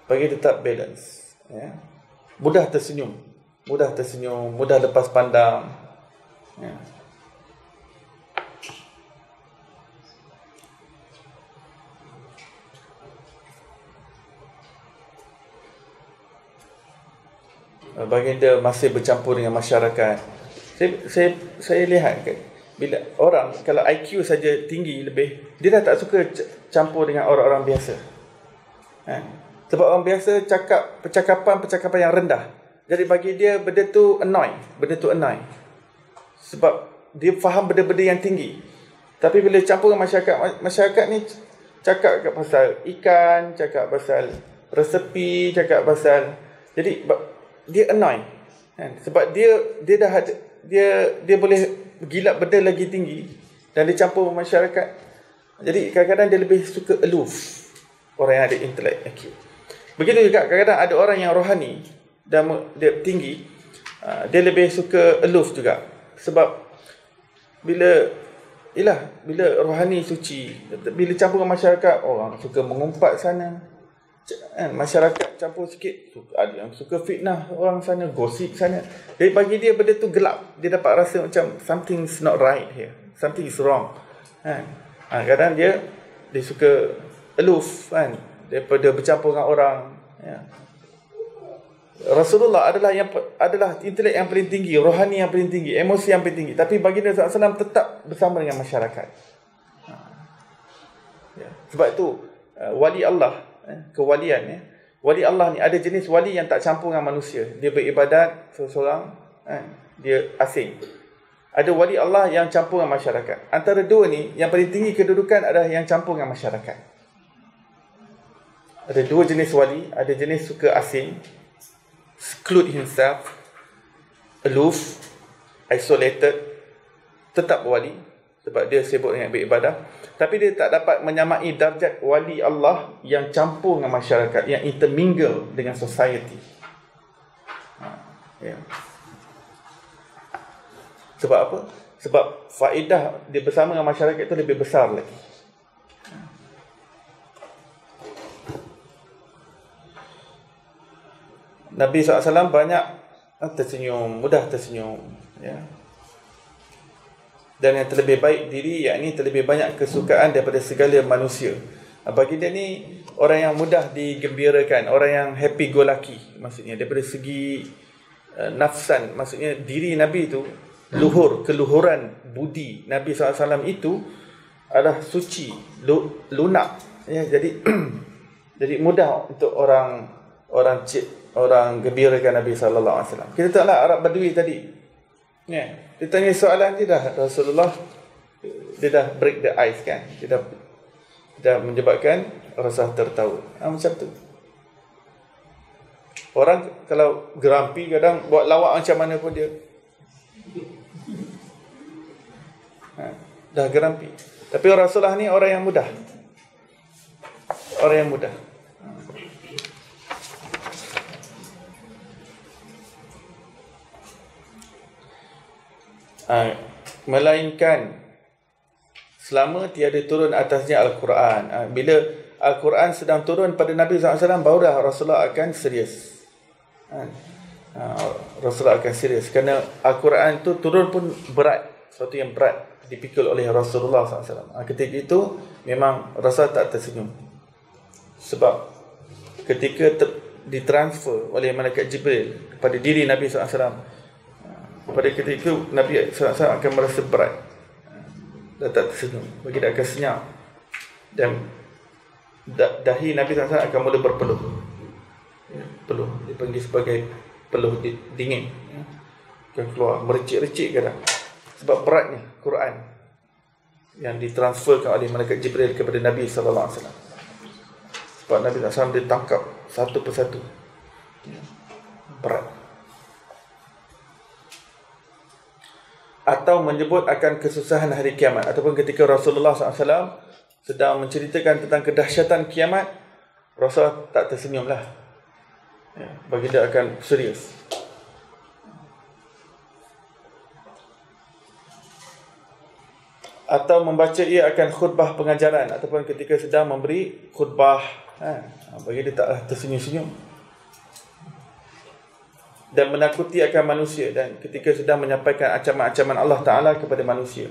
Baginda tetap balance. Mudah tersenyum. mudah tersenyum, mudah lepas pandang. Ya. Baginda masih bercampur dengan masyarakat. Saya lihat bila orang kalau IQ saja tinggi lebih, dia dah tak suka campur dengan orang-orang biasa. Sebab orang biasa cakap percakapan yang rendah. Jadi bagi dia benda tu annoy. Sebab dia faham benda-benda yang tinggi. Tapi bila campur dengan masyarakat ni cakap pasal ikan, cakap pasal resepi, cakap pasal, jadi dia annoy. Sebab dia boleh gilap benda lagi tinggi dan dia campur dengan masyarakat. Jadi kadang-kadang dia lebih suka aloof, orang yang ada intelek IQ. Begitu juga kadang-kadang ada orang yang rohani dan dia tinggi, dia lebih suka aloof juga. Sebab bila rohani suci, bila campur dengan masyarakat, orang suka mengumpat sana. Masyarakat campur sikit, ada yang suka fitnah orang sana, gosip sana. Jadi bagi dia benda tu gelap. Dia dapat rasa macam something's not right here, something is wrong. Kadang dia suka aloof daripada bercampur dengan orang. Rasulullah adalah intelek yang paling tinggi, rohani yang paling tinggi, emosi yang paling tinggi. Tapi baginda SAW tetap bersama dengan masyarakat. Sebab itu wali Allah, kewalian, wali Allah ni ada jenis wali yang tak campur dengan manusia. Dia beribadat seorang-seorang, dia asing. Ada wali Allah yang campur dengan masyarakat. Antara dua ni, yang paling tinggi kedudukan adalah yang campur dengan masyarakat. Ada dua jenis wali. Ada jenis suka asing, seclude himself, aloof, isolated, tetap wali sebab dia sibuk dengan beribadah. Tapi dia tak dapat menyamai darjat wali Allah yang campur dengan masyarakat, yang intermingle dengan society. Sebab apa? Sebab faedah dia bersama dengan masyarakat itu lebih besar lagi. Nabi SAW banyak tersenyum, mudah tersenyum, dan yang terlebih baik diri, yakni terlebih banyak kesukaan daripada segala manusia. Bagi dia ni orang yang mudah digembirakan, orang yang happy go lucky, maksudnya daripada segi nafsan, maksudnya diri Nabi itu keluhuran budi Nabi SAW itu adalah suci, lunak, jadi jadi mudah untuk orang gembirakan Nabi SAW. Kita tahulah Arab Badui tadi, dia tanya soalan, dia dah Rasulullah, dia dah break the ice kan, dia dah menyebabkan rasa tertawa. Macam tu. Orang kalau gerampi kadang buat lawak macam mana pun dia dah gerampi. Tapi Rasulullah ni orang yang mudah. Orang yang mudah. Melainkan selama tiada turun atasnya Al-Quran. Bila Al-Quran sedang turun pada Nabi SAW, barulah Rasulullah akan serius. Rasulullah akan serius. Kerana Al-Quran itu turun pun berat, sesuatu yang berat dipikul oleh Rasulullah SAW. Ketika itu memang Rasulullah tak tersenyum. Sebab ketika ditransfer oleh malaikat Jibril kepada diri Nabi SAW, pada ketika itu Nabi SAW akan merasa berat dan tak tersenyum. Bagi dia akan senyap, dan dahi Nabi SAW akan mula berpeluh. Peluh dipanggil sebagai peluh dingin, akan keluar mericik-ricik kadang. Sebab beratnya Quran yang ditransferkan oleh malaikat Jibril kepada Nabi SAW. Sebab Nabi SAW ditangkap satu persatu, berat. Atau menyebut akan kesusahan hari kiamat, ataupun ketika Rasulullah SAW sedang menceritakan tentang kedahsyatan kiamat, Rasulullah tak tersenyumlah. Bagi dia akan serius. Atau membaca ia akan khutbah pengajaran, ataupun ketika sedang memberi khutbah, bagi dia tak tersenyum-senyum. dan menakuti akan manusia, dan ketika sedang menyampaikan ancaman-ancaman Allah Ta'ala kepada manusia.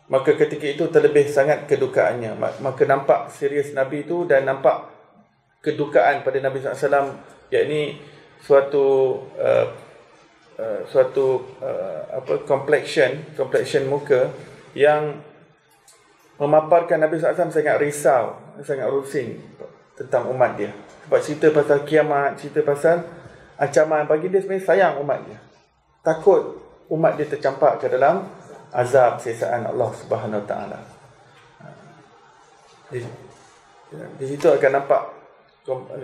Maka ketika itu terlebih sangat kedukaannya. Maka nampak serius Nabi itu, dan nampak kedukaan pada Nabi SAW, yakni suatu complexion muka yang memaparkan Nabi SAW sangat risau, sangat rusing tentang umat dia. Sebab cerita pasal kiamat, cerita pasal ancaman, bagi dia sebenarnya sayang umat dia. Takut umat dia tercampak ke dalam azab siksaan Allah Subhanahu Wa Taala. Di situ akan nampak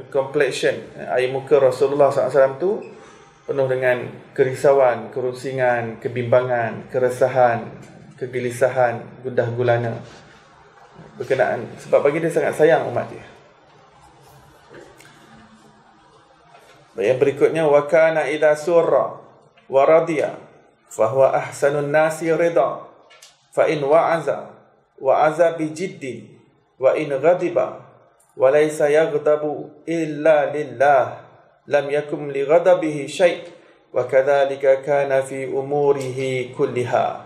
complexion air muka Rasulullah SAW tu penuh dengan kerisauan, kerusingan, kebimbangan, keresahan, kegelisahan, gundah gulana berkenaan, sebab bagi dia sangat sayang umat dia. Yang berikutnya, wa kana idza surra wa radiya fa huwa ahsanun nasi ridha fa in wa'aza bi jiddin wa in ghadiba wa laysa yaghdabu illa lillah lam yakum li ghadabihi syai' wa kadzalika kana fi umurihi kulliha.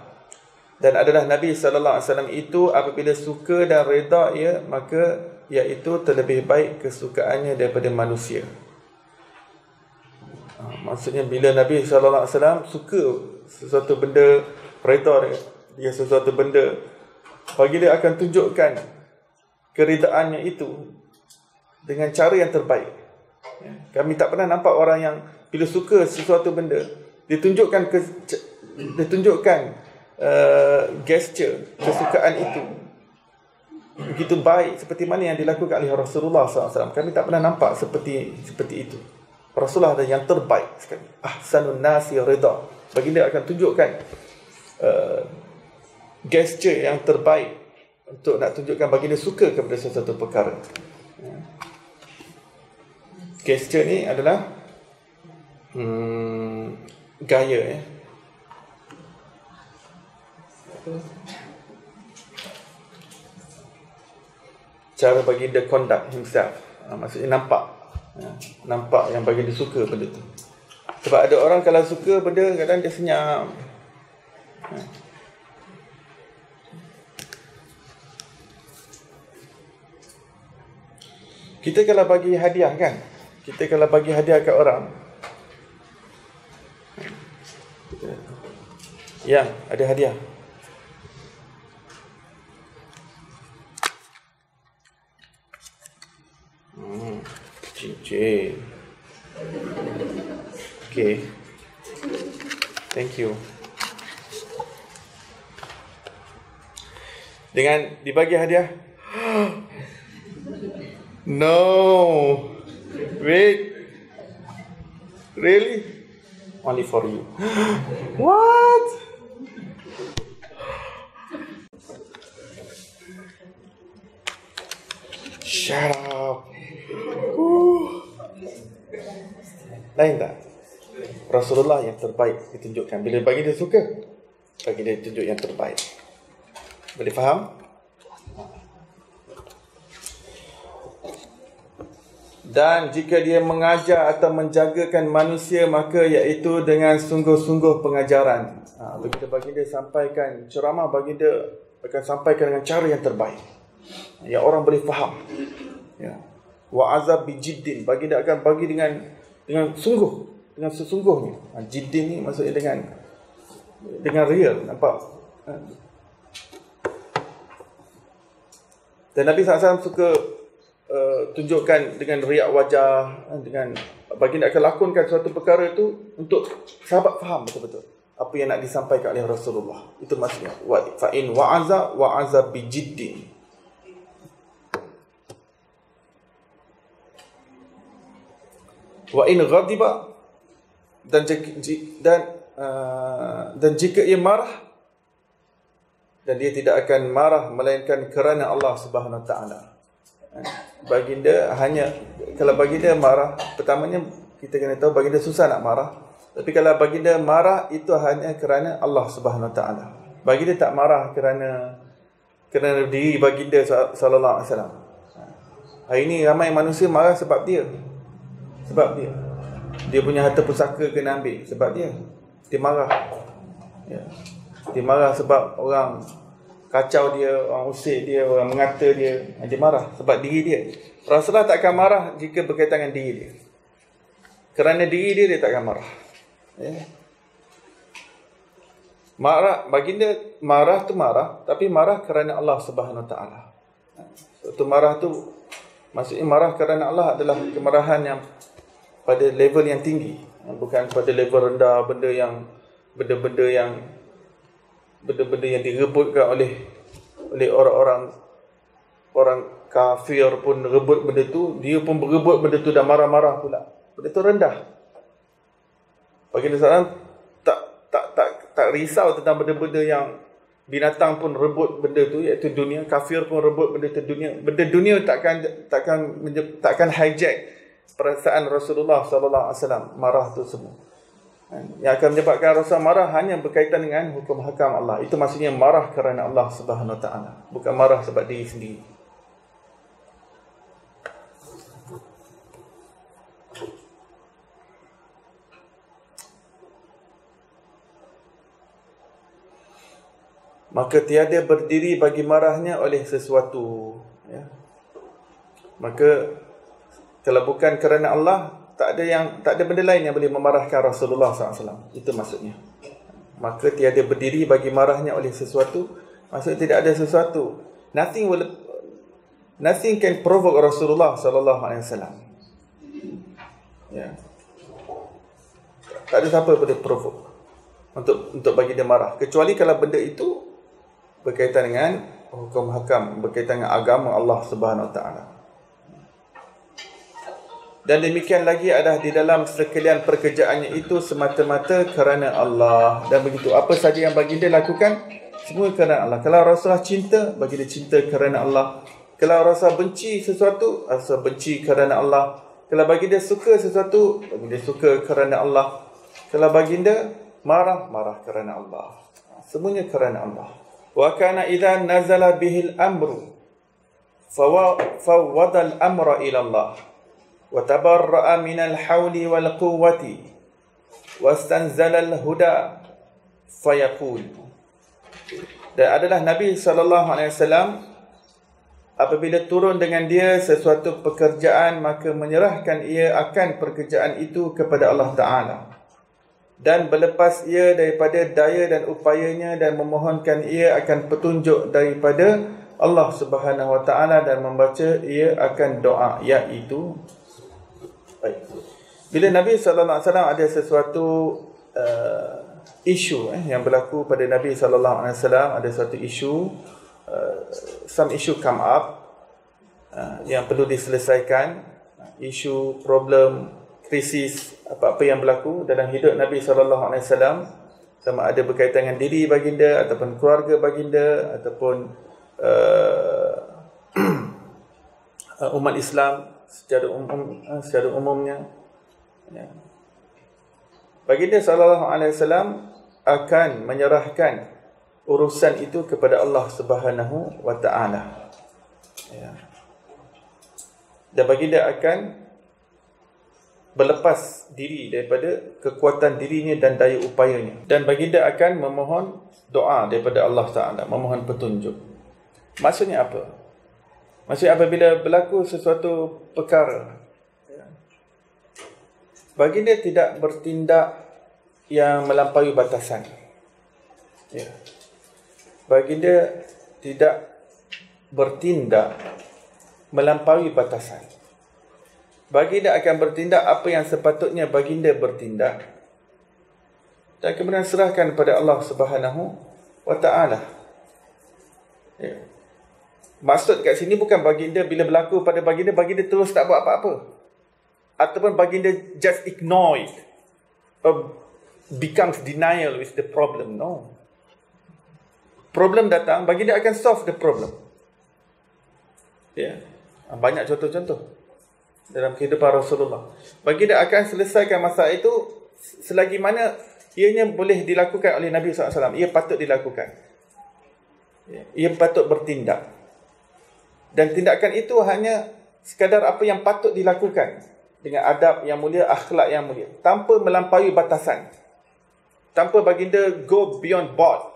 Dan adalah Nabi sallallahu alaihi wasallam itu apabila suka dan redha ia, maka iaitu terlebih baik kesukaannya daripada manusia. Maksudnya bila Nabi SAW suka sesuatu benda, redha dia sesuatu benda, bagi dia akan tunjukkan keridaannya itu dengan cara yang terbaik. Kami tak pernah nampak orang yang bila suka sesuatu benda, dia tunjukkan gesture kesukaan itu begitu baik seperti mana yang dilakukan oleh Rasulullah SAW. Kami tak pernah nampak seperti itu. Rasulullah adalah yang terbaik sekali. Ahsanun nasi ridha. Baginda akan tunjukkan gesture yang terbaik untuk nak tunjukkan baginda suka kepada sesuatu perkara. Gesture ni adalah gaya. Cara baginda conduct himself. Maksudnya nampak yang bagi dia suka benda tu. Sebab ada orang kalau suka benda, kadang dia senyap. Kita kalau bagi hadiah kan, kita kalau bagi hadiah kat orang, yang ada hadiah, cincin. Okay, thank you. Dengan dibagi hadiah, no, wait, really, only for you. What? Shut up. Lain tak? Rasulullah yang terbaik ditunjukkan. Bila bagi dia suka, bagi dia tunjuk yang terbaik. Boleh faham? Dan jika dia mengajar atau menjagakan manusia, maka iaitu dengan sungguh-sungguh pengajaran. Baginda sampaikan ceramah, baginda akan sampaikan dengan cara yang terbaik, yang orang boleh faham. Ya. Wa azab bi jiddin, baginda akan bagi dengan sungguh, dengan sesungguhnya. Jiddin ni maksudnya dengan real, nampak. Dan Nabi SAW suka tunjukkan dengan riak wajah, dengan baginda akan lakonkan suatu perkara itu untuk sahabat faham betul-betul apa yang nak disampaikan oleh Rasulullah. Itu maksudnya fa in wa'aza bi jiddin. Wa in ghadiba, dan jika ia marah, dan dia tidak akan marah melainkan kerana Allah Subhanahu Wa Taala. Baginda hanya, kalau baginda marah, pertamanya kita kena tahu baginda susah nak marah. Tapi kalau baginda marah itu hanya kerana Allah Subhanahu Wa Taala. Baginda tak marah kerana diri baginda sallallahu alaihi wasallam. Hari ini ramai manusia marah sebab dia. Dia punya harta pusaka kena ambil sebab dia marah. Ya. Dia marah sebab orang kacau dia, orang usik dia, orang mengata dia. Dia marah sebab diri dia. Rasulullah tak akan marah jika berkaitan dengan diri dia. Kerana diri dia, dia tak akan marah. Ya. Marah, baginda marah tu marah, tapi marah kerana Allah Subhanahu Wa Taala. Itu marah tu, maksudnya marah kerana Allah adalah kemarahan yang pada level yang tinggi, bukan pada level rendah, benda yang direbutkan oleh orang kafir pun rebut benda tu, dia pun berebut benda tu dan marah-marah pula. Benda tu rendah. Baginda SAW tak risau tentang benda-benda yang binatang pun rebut benda tu, iaitu dunia. Kafir pun rebut benda tu, dunia. Benda dunia takkan hijack perasaan Rasulullah SAW marah tu semua. Yang akan menyebabkan Rasul marah hanya berkaitan dengan hukum hakam Allah. Itu maksudnya marah kerana Allah Subhanahu Wa Taala, bukan marah sebab diri sendiri. Maka tiada berdiri bagi marahnya oleh sesuatu, ya. Maka kalau bukan kerana Allah, tak ada benda lain yang boleh memarahkan Rasulullah SAW. Itu maksudnya. Maka tiada berdiri bagi marahnya oleh sesuatu. Maksudnya tidak ada sesuatu. Nothing can provoke Rasulullah SAW. Ya. Tak ada siapa yang boleh provoke untuk bagi dia marah, kecuali kalau benda itu berkaitan dengan hukum hakam, berkaitan dengan agama Allah Subhanahu Wa Taala. Dan demikian lagi adalah di dalam sekalian pekerjaannya itu semata-mata kerana Allah. Dan begitu, apa saja yang baginda lakukan, semua kerana Allah. Kalau Rasulullah cinta, baginda cinta kerana Allah. Kalau Rasulullah benci sesuatu, Rasulullah benci kerana Allah. Kalau baginda suka sesuatu, baginda suka kerana Allah. Kalau baginda marah, marah kerana Allah. Semuanya kerana Allah. Wa kana idza nazala bihil amru fawwada al-amra ila Allah. وَتَبَرَّأَ مِنَ الْحَوْلِ وَالْقُوَّةِ وَاسْتَنْزَلَ الْهُدَى فَيَقُولُ. Dan adalah Nabi SAW apabila turun dengan dia sesuatu pekerjaan, maka menyerahkan ia akan pekerjaan itu kepada Allah Ta'ala, dan berlepas ia daripada daya dan upayanya, dan memohonkan ia akan petunjuk daripada Allah Subhanahu Wa Ta'ala, dan membaca ia akan doa, iaitu bila Nabi SAW ada sesuatu isu yang berlaku pada Nabi SAW, ada suatu isu, some issue come up yang perlu diselesaikan, isu, problem, krisis, apa-apa yang berlaku dalam hidup Nabi SAW, sama ada berkaitan dengan diri baginda, ataupun keluarga baginda, ataupun umat Islam secara umumnya, ya. Baginda SAW akan menyerahkan urusan itu kepada Allah Subhanahu Wa Ta'ala, ya. Dan baginda akan berlepas diri daripada kekuatan dirinya dan daya upayanya, dan baginda akan memohon doa daripada Allah Ta'ala, memohon petunjuk. Maksudnya apa? Maksudnya apabila berlaku sesuatu perkara, baginda tidak bertindak yang melampaui batasan, ya. Baginda tidak bertindak melampaui batasan. Baginda akan bertindak apa yang sepatutnya baginda bertindak, dan kemudian serahkan kepada Allah Subhanahu Wa Ta'ala, ya. Maksud kat sini bukan baginda bila berlaku pada baginda, baginda terus tak buat apa-apa, ataupun baginda just ignore it or becomes denial with the problem. No. Problem datang, baginda akan solve the problem. Ya. Banyak contoh-contoh dalam kehidupan Rasulullah. Baginda akan selesaikan masalah itu selagi mana ianya boleh dilakukan oleh Nabi SAW. Ia patut dilakukan. Ia patut bertindak. Dan tindakan itu hanya sekadar apa yang patut dilakukan. dengan adab yang mulia, akhlak yang mulia, tanpa melampaui batasan, tanpa baginda go beyond board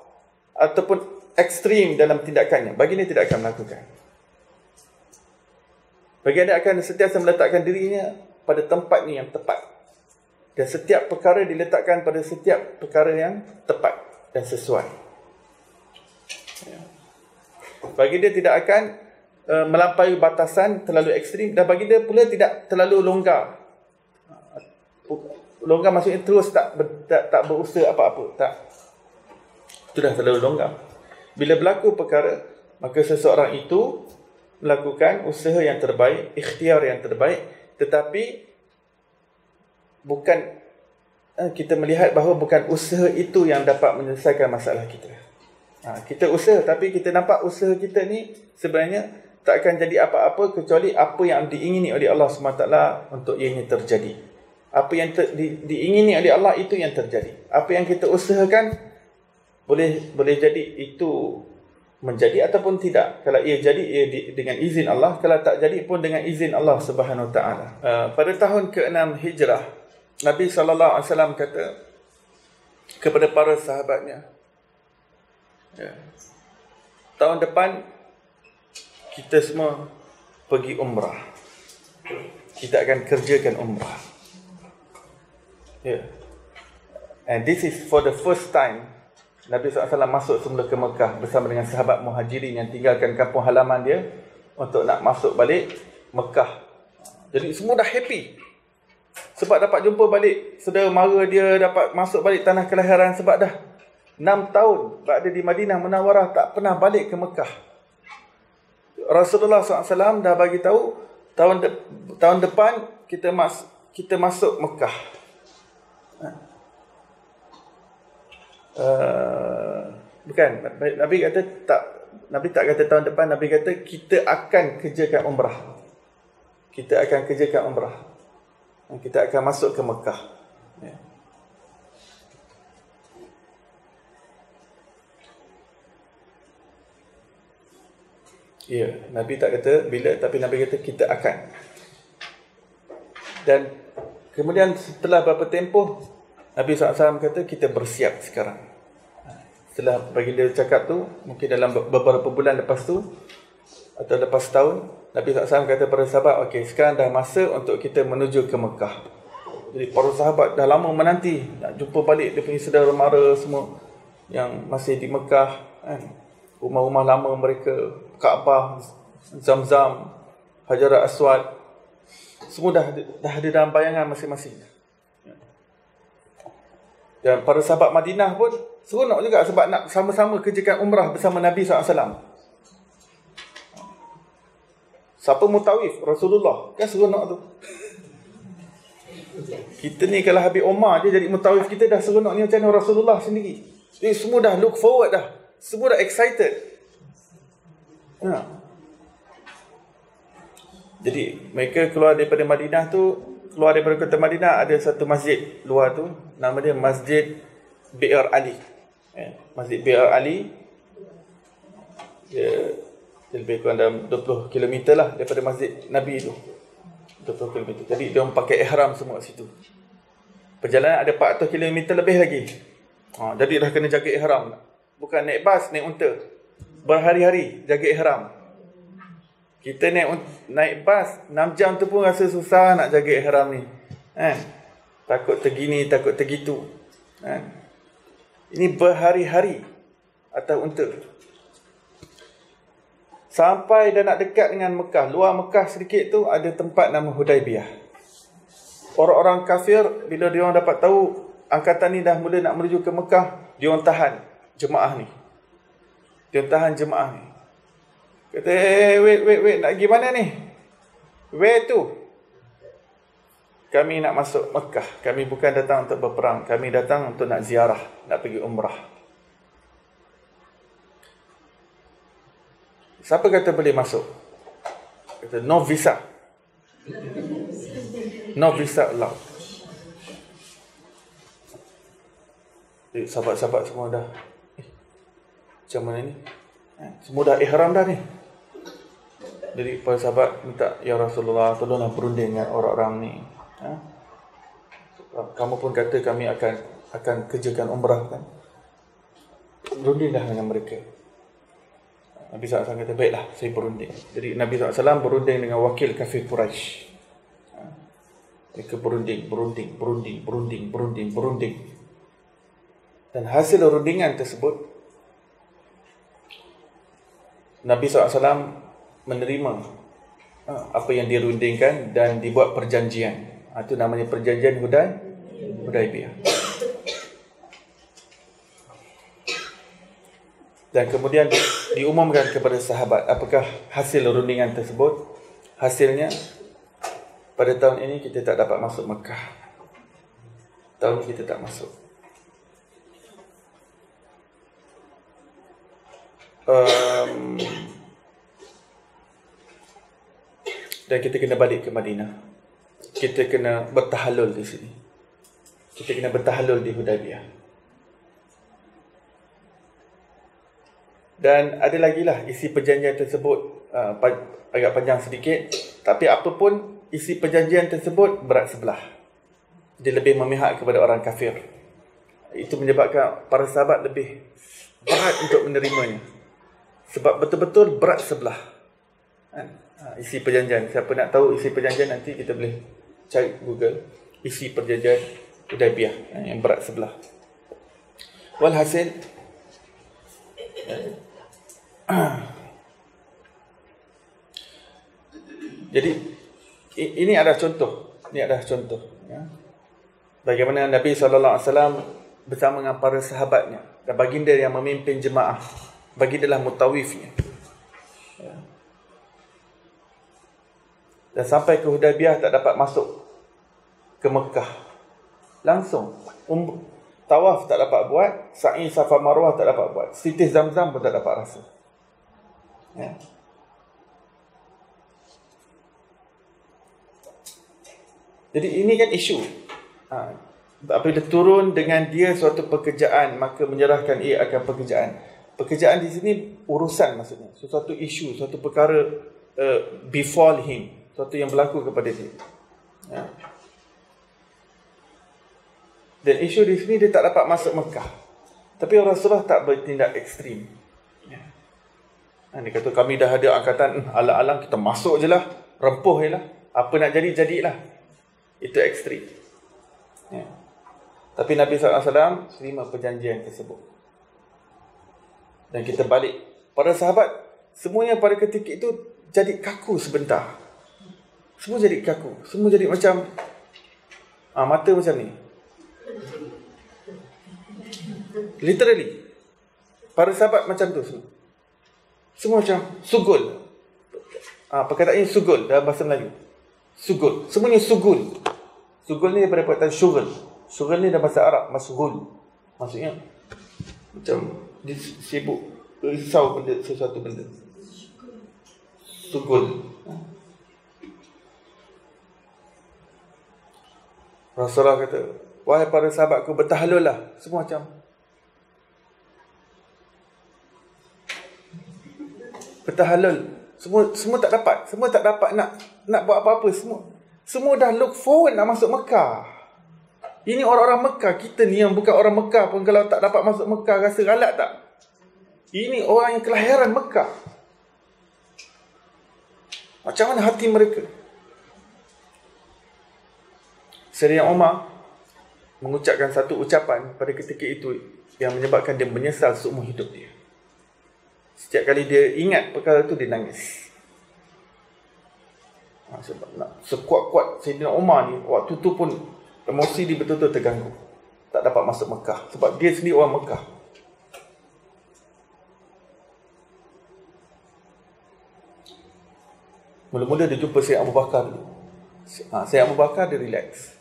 ataupun ekstrim dalam tindakannya. Baginda tidak akan melakukan. Baginda akan sentiasa meletakkan dirinya pada tempatnya yang tepat, dan setiap perkara diletakkan pada setiap perkara yang tepat dan sesuai. Baginda tidak akan melampaui batasan terlalu ekstrim, dan baginda pula tidak terlalu longgar. Longgar maksudnya terus tak berusaha apa-apa, tak. Itu dah terlalu longgar. Bila berlaku perkara, maka seseorang itu melakukan usaha yang terbaik, ikhtiar yang terbaik, tetapi bukan, kita melihat bahawa bukan usaha itu yang dapat menyelesaikan masalah kita. Kita usaha, tapi kita nampak usaha kita ni sebenarnya tak akan jadi apa-apa kecuali apa yang diingini oleh Allah SWT untuk ianya terjadi. Apa yang diingini oleh Allah, itu yang terjadi. Apa yang kita usahakan boleh jadi itu menjadi ataupun tidak. Kalau ia jadi, ia dengan izin Allah. Kalau tak jadi pun dengan izin Allah Subhanahu Wa Taala. Pada tahun ke-6 Hijrah, Nabi SAW kata kepada para sahabatnya, tahun depan kita semua pergi umrah. Kita akan kerjakan umrah. And this is for the first time Nabi SAW masuk semula ke Mekah bersama dengan sahabat muhajirin yang tinggalkan kampung halaman dia untuk nak masuk balik Mekah. Jadi semua dah happy sebab dapat jumpa balik saudara mara dia, dapat masuk balik tanah kelahiran, sebab dah 6 tahun berada di Madinah Munawarah tak pernah balik ke Mekah. Rasulullah SAW dah bagi tahu tahun depan kita masuk Mekah. Bukan, Nabi kata tak. Nabi tak kata tahun depan. Nabi kata kita akan kerjakan umrah. Kita akan kerjakan umrah. Kita akan masuk ke Mekah. Nabi tak kata bila, tapi Nabi kata kita akan. Dan kemudian setelah beberapa tempoh, Nabi SAW kata kita bersiap sekarang. Setelah baginda cakap tu, mungkin dalam beberapa bulan lepas tu atau lepas tahun, Nabi SAW kata pada sahabat, okey, sekarang dah masa untuk kita menuju ke Mekah. Jadi para sahabat dah lama menanti nak jumpa balik dia punya saudara mara semua yang masih di Mekah, kan? Rumah-rumah lama mereka, Kaabah, Zamzam, Hajar Aswad, semua dah ada dalam bayangan masing-masing. Dan para sahabat Madinah pun seronok juga sebab nak sama-sama kerjakan umrah bersama Nabi SAW. Siapa mutawif? Rasulullah. Kan seronok tu. Kita ni kalau habis Umar je jadi mutawif, kita dah seronok ni macam mana Rasulullah sendiri. Jadi semua dah look forward dah. Semua dah excited. Jadi mereka keluar daripada Madinah tu, keluar daripada kota Madinah, ada satu masjid luar tu, nama dia Masjid Bi'r Ali. Masjid Bi'r Ali, dia lebih kurang dalam 20 km lah daripada masjid Nabi tu. 20 km. Jadi dia orang pakai ihram semua kat situ. Perjalanan ada 400 km lebih lagi. Jadi dah kena jaga ihram. Bukan naik bas, naik unta. Berhari-hari jaga ihram. Kita naik bas 6 jam tu pun rasa susah nak jaga ihram ni. Takut tergini, takut tergitu. Ini berhari-hari atas unta. Sampai dah nak dekat dengan Mekah, luar Mekah sedikit tu ada tempat nama Hudaibiyah. Orang-orang kafir bila dia orang dapat tahu angkatan ni dah mula nak menuju ke Mekah, dia orang tahan jemaah ni. Dia tahan jemaah ni. Kata, wait, nak pergi mana ni? Where tu? Kami nak masuk Mekah. Kami bukan datang untuk berperang. Kami datang untuk nak ziarah, nak pergi umrah. Siapa kata boleh masuk? Kata, no visa. No visa allowed. Jadi sahabat-sahabat semua dah, macam mana ni? Semua dah ihram dah ni. Jadi para sahabat minta, ya Rasulullah, tolonglah berunding dengan orang-orang ni. Kamu pun kata kami akan kerjakan umrah kan. Berundinglah dengan mereka. Nabi SAW kata, baiklah, saya berunding. Jadi Nabi SAW berunding dengan wakil kafir Quraisy. Mereka berunding. Dan hasil rundingan tersebut, Nabi SAW menerima apa yang dirundingkan dan dibuat perjanjian. Itu namanya perjanjian Hudaibiyah. Dan kemudian diumumkan kepada sahabat apakah hasil rundingan tersebut. Hasilnya, pada tahun ini kita tak dapat masuk Mekah. Tahun ini kita tak masuk. Dan kita kena balik ke Madinah. Kita kena bertahalul di sini. Kita kena bertahalul di Hudaibiyah. Dan ada lagi lah isi perjanjian tersebut, agak panjang sedikit. Tapi apapun isi perjanjian tersebut berat sebelah. Dia lebih memihak kepada orang kafir. Itu menyebabkan para sahabat lebih berat untuk menerimanya. Sebab betul-betul berat sebelah isi perjanjian. Siapa nak tahu isi perjanjian, nanti kita boleh cari Google isi perjanjian Hudaibiyah yang berat sebelah. Walhasil, jadi ini adalah contoh. Bagaimana Nabi SAW bersama dengan para sahabatnya dan baginda yang memimpin jemaah. Bagindalah mutawifnya. Dan sampai ke Hudaibiyah tak dapat masuk ke Mekah. Langsung tawaf tak dapat buat, sa'i Safa Marwah tak dapat buat, sitih Zamzam pun tak dapat rasa. Jadi ini kan isu. Apabila turun dengan dia suatu pekerjaan, maka menyerahkan ia akan pekerjaan. Pekerjaan di sini urusan, maksudnya sesuatu isu, suatu perkara befall him, sesuatu yang berlaku kepada dia. Dan isu di sini dia tak dapat masuk Mekah. Tapi Rasulullah tak bertindak ekstrim. Dia kata, kami dah ada angkatan alang-alang, kita masuk je lah, rempuh je lah, apa nak jadi, jadilah. Itu ekstrim. Tapi Nabi SAW terima perjanjian tersebut. Dan kita balik. Para sahabat, semuanya pada ketika itu jadi kaku sebentar. Semua jadi kaku. Semua jadi macam mata macam ni. Literally. Para sahabat macam tu semua. Semua macam sugul. Perkataannya sugul dalam bahasa Melayu. Sugul. Semuanya sugul. Sugul ni daripada perkataan syughul. Syughul ni dalam bahasa Arab masghul. Maksudnya macam dia sibuk, risau benda, sesuatu benda. Sugul. Rasulullah kata, wahai para sahabatku, bertahalul lah. Semua macam bertahalul. Semua tak dapat. Semua tak dapat nak buat apa-apa. Semua dah look forward nak masuk Mekah. Ini orang-orang Mekah. Kita ni yang bukan orang Mekah pun, kalau tak dapat masuk Mekah, rasa galak tak? Ini orang yang kelahiran Mekah. Macam mana hati mereka? Sayyidina Umar mengucapkan satu ucapan pada ketika itu yang menyebabkan dia menyesal seumur hidup dia. Setiap kali dia ingat perkara itu, dia nangis. Sebab nak sekuat-kuat Sayyidina Umar ni, waktu tu pun emosi dia betul-betul terganggu. Tak dapat masuk Mekah. Sebab dia sendiri orang Mekah. Mula-mula dia jumpa Sayyid Abu Bakar dulu. Sayyid Abu Bakar dia relax.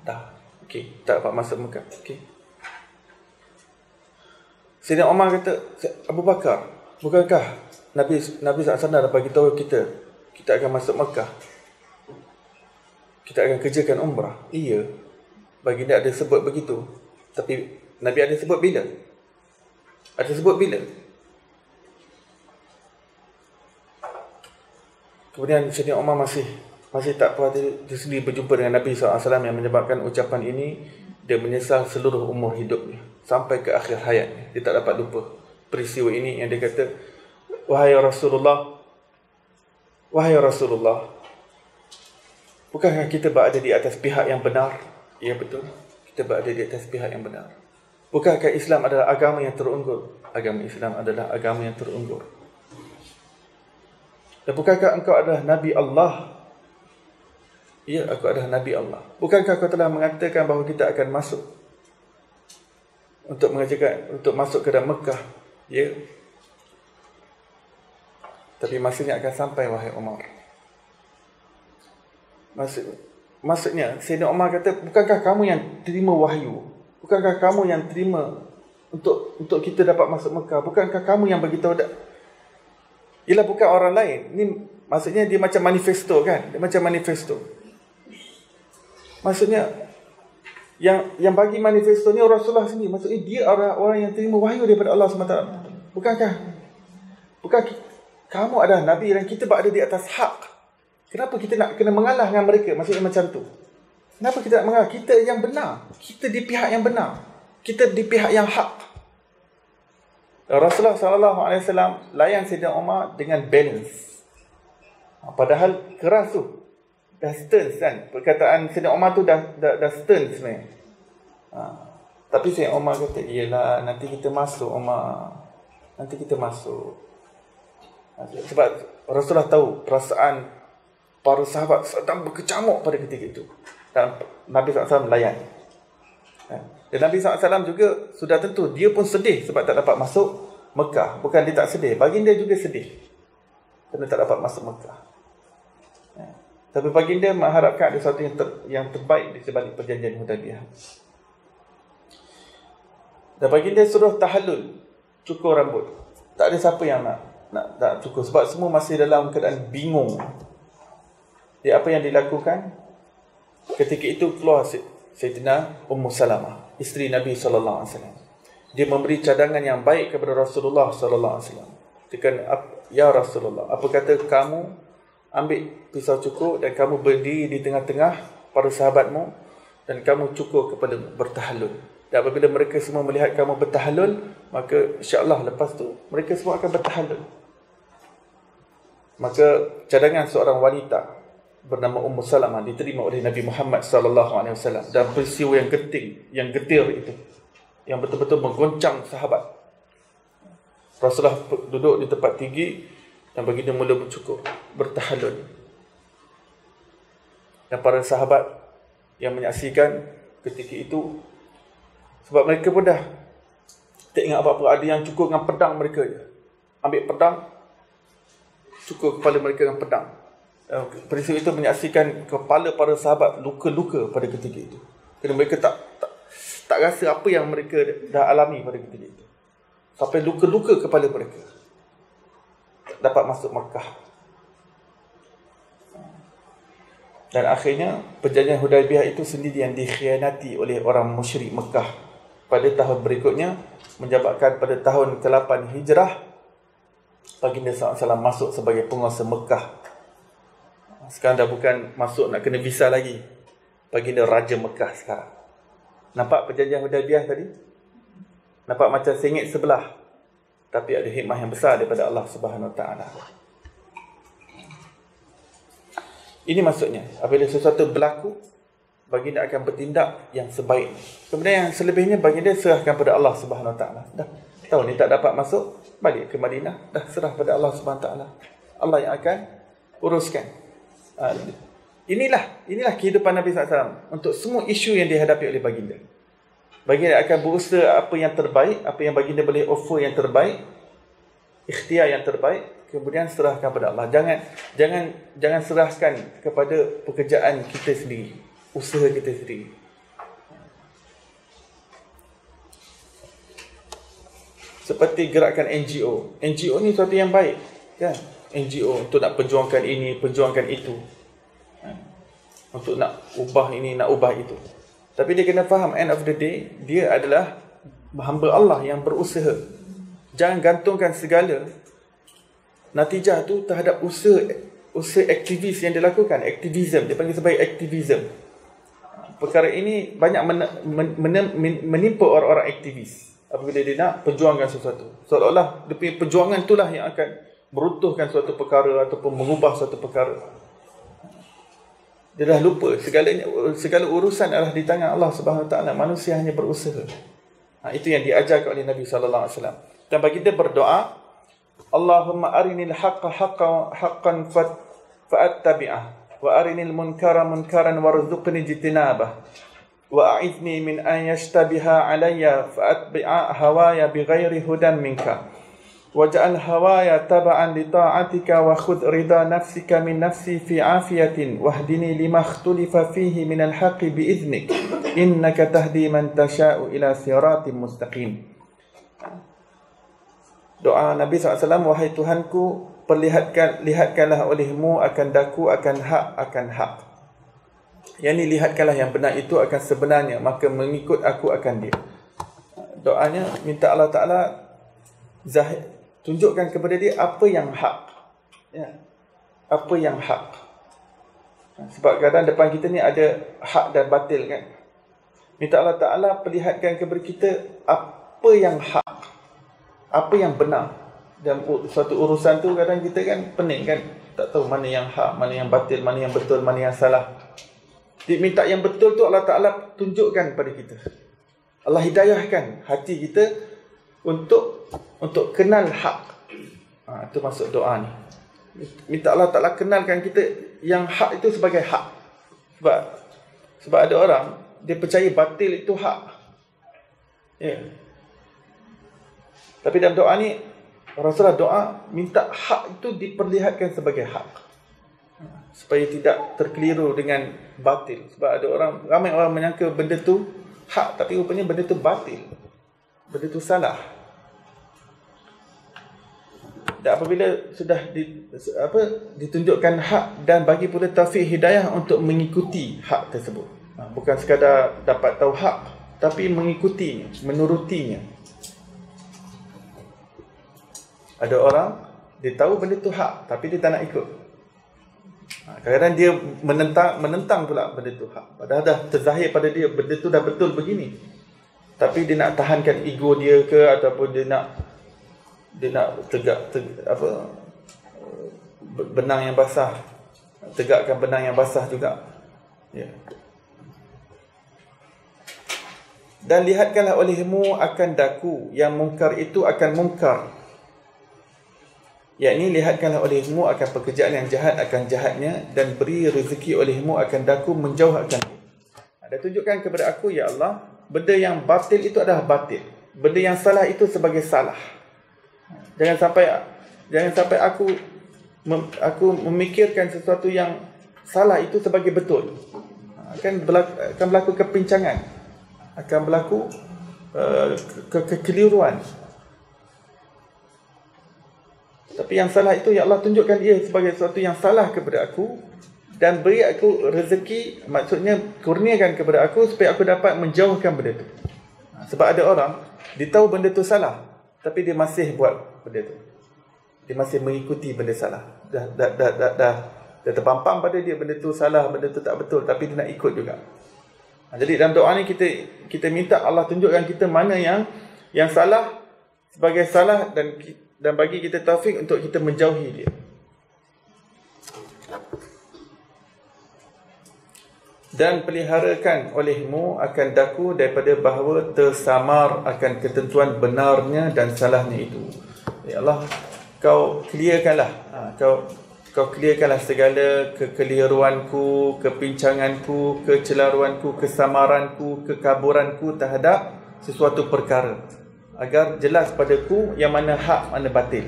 Dah, okey, tak dapat masuk Mekah. Okey. Sayyidina Umar kata, Abu Bakar, bukankah Nabi SAW dah bagi tahu kita akan masuk Mekah? Kita akan kerjakan umrah. Iya, baginda ada sebut begitu. Tapi Nabi ada sebut bila? Ada sebut bila? Kemudian Sayyidina Umar masih tak puas dia sendiri berjumpa dengan Nabi SAW, yang menyebabkan ucapan ini dia menyesal seluruh umur hidupnya sampai ke akhir hayatnya. Dia tak dapat lupa peristiwa ini yang dia kata, wahai Rasulullah, bukankah kita berada di atas pihak yang benar? Ya betul, kita berada di atas pihak yang benar. Bukankah Islam adalah agama yang terunggul? Agama Islam adalah agama yang terunggul. Dan bukankah engkau adalah Nabi Allah? Ya, aku adalah Nabi Allah. Bukankah kau telah mengatakan bahawa kita akan masuk untuk masuk ke dalam Mekah? Ya. Tapi masanya akan sampai, wahai Umar. Maksudnya Sayyidina Umar kata, bukankah kamu yang terima wahyu? Bukankah kamu yang terima untuk kita dapat masuk Mekah? Bukankah kamu yang beritahu ialah bukan orang lain. Ni maksudnya dia macam manifesto kan? Dia macam manifesto. Maksudnya yang bagi manifesto ni Rasulullah sendiri. Maksudnya dia orang yang terima wahyu daripada Allah SWT. Bukankah kamu adalah Nabi dan kita berada di atas hak? Kenapa kita nak kena mengalah dengan mereka? Maksudnya macam tu. Kenapa kita nak mengalah? Kita yang benar. Kita di pihak yang benar. Kita di pihak yang hak. Rasulullah SAW layan Sayyidina Umar dengan balance. Padahal keras tu. Dah stern kan. Perkataan Sayyidina Umar tu dah stern sebenarnya. Tapi Sayyidina Umar kata, iyalah nanti kita masuk Umar. Nanti kita masuk. Sebab Rasulullah tahu perasaan para sahabat sedang berkecamuk pada ketika itu. Dan Nabi SAW layan. Dan Nabi SAW juga sudah tentu dia pun sedih sebab tak dapat masuk Mekah. Bukan dia tak sedih, baginda juga sedih kerana tak dapat masuk Mekah. Tapi baginda mengharapkan ada sesuatu yang terbaik di sebalik perjanjian Hudaybiyah. Dan baginda suruh tahallul, cukur rambut. Tak ada siapa yang nak cukur sebab semua masih dalam keadaan bingung. Dia apa yang dilakukan? Ketika itu keluar Sayyidina Ummu Salamah, isteri Nabi SAW. Dia memberi cadangan yang baik kepada Rasulullah SAW. Dia ya Rasulullah, apa kata kamu ambil pisau cukur dan kamu berdiri di tengah-tengah para sahabatmu dan kamu cukur kepada bertahallul. Dan apabila mereka semua melihat kamu bertahallul, maka insya-Allah lepas tu mereka semua akan bertahallul. Maka cadangan seorang wanita bernama Ummu Salamah diterima oleh Nabi Muhammad SAW dan peristiwa yang genting, yang getir itu, yang betul-betul menggoncang sahabat. Rasulullah duduk di tempat tinggi dan baginda mula bercukur, bertahallul. Dan para sahabat yang menyaksikan ketika itu, sebab mereka pun dah tak ingat apa-apa, ada yang cukur dengan pedang mereka je. Ambil pedang, cukur kepala mereka dengan pedang. Peristiwa itu menyaksikan kepala para sahabat luka-luka pada ketika itu. Kerana mereka tak rasa apa yang mereka dah alami pada ketika itu. Sampai luka-luka kepala mereka. Dapat masuk Makkah. Dan akhirnya perjanjian Hudaybiyah itu sendiri yang dikhianati oleh orang musyrik Mekah pada tahun berikutnya, menyebabkan pada tahun ke-8 Hijrah baginda SAW masuk sebagai penguasa Mekah. Sekarang dah bukan masuk nak kena visa lagi. Baginda Raja Mekah sekarang. Nampak perjanjian Hudaybiyah tadi? Nampak macam sengit sebelah, tapi ada hikmah yang besar daripada Allah Subhanahu Wa Taala. Ini maksudnya, apabila sesuatu berlaku, baginda akan bertindak yang sebaik. Kemudian yang selebihnya baginda serahkan pada Allah Subhanahu Wa Taala. Dah tahu ni tak dapat masuk, balik ke Madinah, dah serah pada Allah Subhanahu Wa Taala. Allah yang akan uruskan. Inilah kehidupan Nabi SAW untuk semua isu yang dihadapi oleh baginda. Baginda akan berusaha apa yang terbaik, apa yang baginda boleh offer yang terbaik, ikhtiar yang terbaik, kemudian serahkan pada Allah. Jangan serahkan kepada pekerjaan kita sendiri, usaha kita sendiri. Seperti gerakan NGO. NGO ni sesuatu yang baik, kan? NGO untuk nak perjuangkan ini, perjuangkan itu, untuk nak ubah ini, nak ubah itu. Tapi dia kena faham, end of the day, dia adalah hamba Allah yang berusaha. Jangan gantungkan segala natijah tu terhadap usaha usaha aktivis yang dilakukan, aktivism, dia panggil sebagai aktivism. Perkara ini banyak menimpa orang-orang aktivis apabila dia nak perjuangkan sesuatu. Seolah-olah perjuangan itulah yang akan meruntuhkan suatu perkara ataupun mengubah suatu perkara. Dia dah lupa segala urusan adalah di tangan Allah Subhanahu Wa Taala. Manusia hanya berusaha. Itu yang diajarkan oleh Nabi sallallahu alaihi wasallam. Dan bagi dia berdoa, Allahumma arinil haqqa haqqan fa'attabi'ah wa arinil munkara munkaran warzuqni ijtinabah wa a'idni min an yashtabiha alayya fa'atbi'a hawaya bighairi hudan minka waj'al hawaya taba'an li ta'atika wa khudh ridha nafsika min nafsi fi afiyatin wahdini lima ikhtulifa fihi min al-haqqi bi'idhnik innaka tahdi man tasha'u ila siratin mustaqim. Doa Nabi SAW, wahai Tuhanku, lihatkanlah olehmu akan daku akan hak. Yang ini lihatkanlah yang benar itu akan sebenarnya, maka mengikut aku akan dia. Doanya minta Allah Ta'ala tunjukkan kepada dia apa yang hak. Ya. Apa yang hak. Sebab kadang depan kita ni ada hak dan batil kan. Minta Allah Ta'ala perlihatkan kepada kita apa yang hak, apa yang benar. Dan suatu urusan tu kadang kita kan pening kan, tak tahu mana yang hak, mana yang batil, mana yang betul, mana yang salah. Diminta yang betul tu Allah Ta'ala tunjukkan pada kita. Allah hidayahkan hati kita untuk kenal hak. Itu maksud doa ni. Minta Allah Ta'ala kenalkan kita yang hak itu sebagai hak. Sebab ada orang dia percaya batil itu hak. Ya. Tapi dalam doa ni Rasulullah doa minta hak itu diperlihatkan sebagai hak, supaya tidak terkeliru dengan batil. Sebab ada ramai orang menyangka benda tu hak, tapi rupanya benda tu batil, benda tu salah. Dan apabila sudah ditunjukkan hak dan bagi pula taufik hidayah untuk mengikuti hak tersebut, bukan sekadar dapat tahu hak, tapi mengikutinya, menurutinya. Ada orang, dia tahu benda tu hak, tapi dia tak nak ikut. Kadang-kadang dia menentang pula benda tu hak. Padahal dah terzahir pada dia, benda tu dah betul begini. Tapi dia nak tahankan ego dia ke, ataupun dia nak benang yang basah. Tegakkan benang yang basah juga. Ya. Dan lihatkanlah olehmu akan daku, yang mungkar itu akan mungkar. Yakni lihatkanlah olehmu akan pekerjaan yang jahat akan jahatnya, dan beri rezeki olehmu akan daku menjauh akan. Dan tunjukkan kepada aku, ya Allah, benda yang batil itu adalah batil, benda yang salah itu sebagai salah. Jangan sampai aku memikirkan sesuatu yang salah itu sebagai betul. Akan berlaku kepincangan, akan berlaku kekeliruan. Tapi yang salah itu, ya Allah, tunjukkan dia sebagai sesuatu yang salah kepada aku, dan beri aku rezeki, maksudnya kurniakan kepada aku supaya aku dapat menjauhkan benda itu. Sebab ada orang, dia tahu benda itu salah, tapi dia masih buat benda itu. Dia masih mengikuti benda salah. Dah terpampang pada dia benda itu salah, benda itu tak betul, tapi dia nak ikut juga. Jadi dalam doa ni kita minta Allah tunjukkan kita mana yang salah sebagai salah, dan bagi kita taufik untuk kita menjauhi dia. Dan peliharakan olehmu akan daku daripada bahawa tersamar akan ketentuan benarnya dan salahnya itu. Ya Allah, kau clearkanlah, kau clearkanlah segala kekeliruanku, kepincanganku, kecelaruanku, kesamaranku, kekaburanku terhadap sesuatu perkara, agar jelas padaku yang mana hak, mana batil.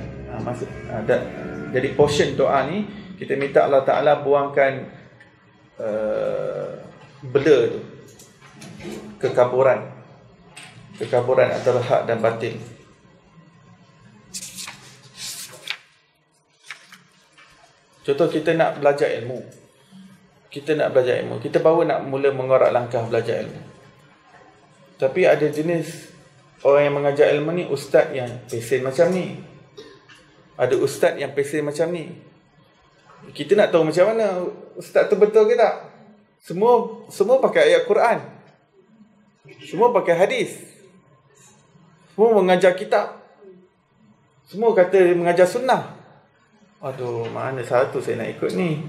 Jadi portion doa ni kita minta Allah Ta'ala buangkan bela tu, kekaburan antara hak dan batil. Contoh, kita nak belajar ilmu, kita baru nak mula mengorak langkah belajar ilmu, tapi ada jenis orang yang mengajar ilmu ni, ustaz yang pesen macam ni, ada ustaz yang pesen macam ni. Kita nak tahu macam mana ustaz tu betul ke tak? Semua pakai ayat Quran. Semua pakai hadis. Semua mengajar kitab. Semua kata mengajar sunnah. Aduh, mana satu saya nak ikut ni?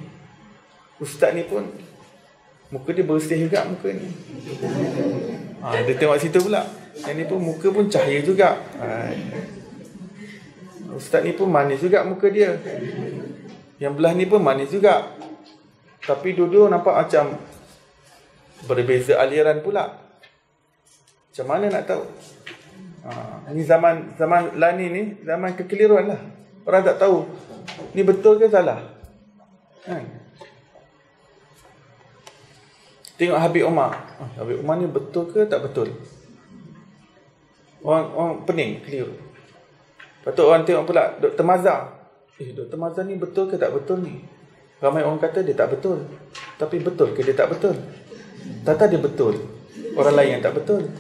Ustaz ni pun muka dia bersih juga muka ni. Dia tengok situ pula. Yang ni pun muka pun cahaya juga. Ustaz ni pun manis juga muka dia. Yang belah ni pun manis juga. Tapi dua-dua nampak macam berbeza aliran pula. Macam mana nak tahu? Ni zaman lani ni, zaman kekeliruan lah. Orang tak tahu ni betul ke salah. Tengok Habib Umar. Habib Umar ni betul ke tak betul? Orang pening, keliru. Lepas tu orang tengok pula Dr. Mazhar. Dr. Mazhar ni betul ke tak betul ni? Ramai orang kata dia tak betul. Tapi betul ke dia tak betul? Tata dia betul, orang lain yang tak betul.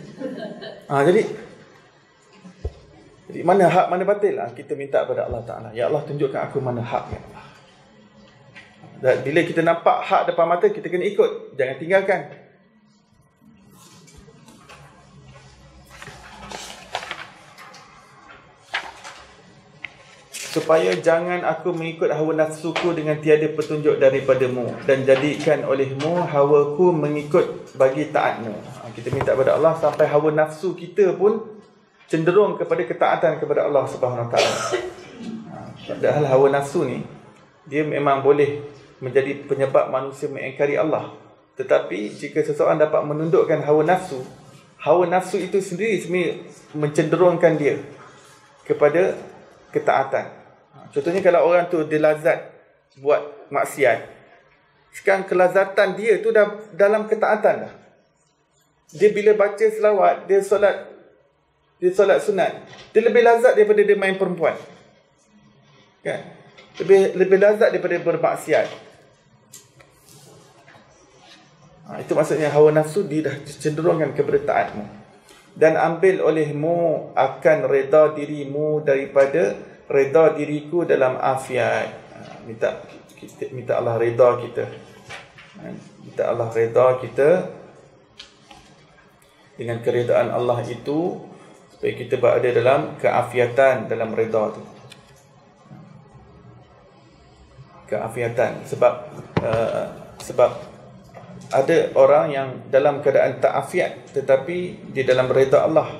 Jadi mana hak, mana batil? Kita minta kepada Allah Ta'ala, ya Allah tunjukkan aku mana hak, ya Allah. Dan bila kita nampak hak depan mata, kita kena ikut, jangan tinggalkan. Supaya jangan aku mengikut hawa nafsuku dengan tiada petunjuk daripadamu, dan jadikan olehmu hawaku mengikut bagi taatmu. Kita minta kepada Allah sampai hawa nafsu kita pun cenderung kepada ketaatan kepada Allah Subhanahu Wa Taala. Padahal hawa nafsu ni dia memang boleh menjadi penyebab manusia mengingkari Allah. Tetapi jika seseorang dapat menundukkan hawa nafsu itu sendiri mencenderungkan dia kepada ketaatan. Contohnya kalau orang tu dia lazat buat maksiat, sekarang kelazatan dia tu dah dalam ketaatan dah. Dia bila baca selawat, dia solat sunat, dia lebih lazat daripada dia main perempuan. Kan? Lebih lazat daripada bermaksiat. Itu maksudnya hawa nafsu dia dah cenderungkan kepada taatmu. Dan ambil olehmu akan reda dirimu daripada reda diriku dalam afiat. Minta Allah reda kita. Minta Allah reda kita dengan keredaan Allah itu, supaya kita berada dalam keafiatan, dalam reda tu. Keafiatan. Sebab ada orang yang dalam keadaan tak afiat tetapi dia dalam reda Allah.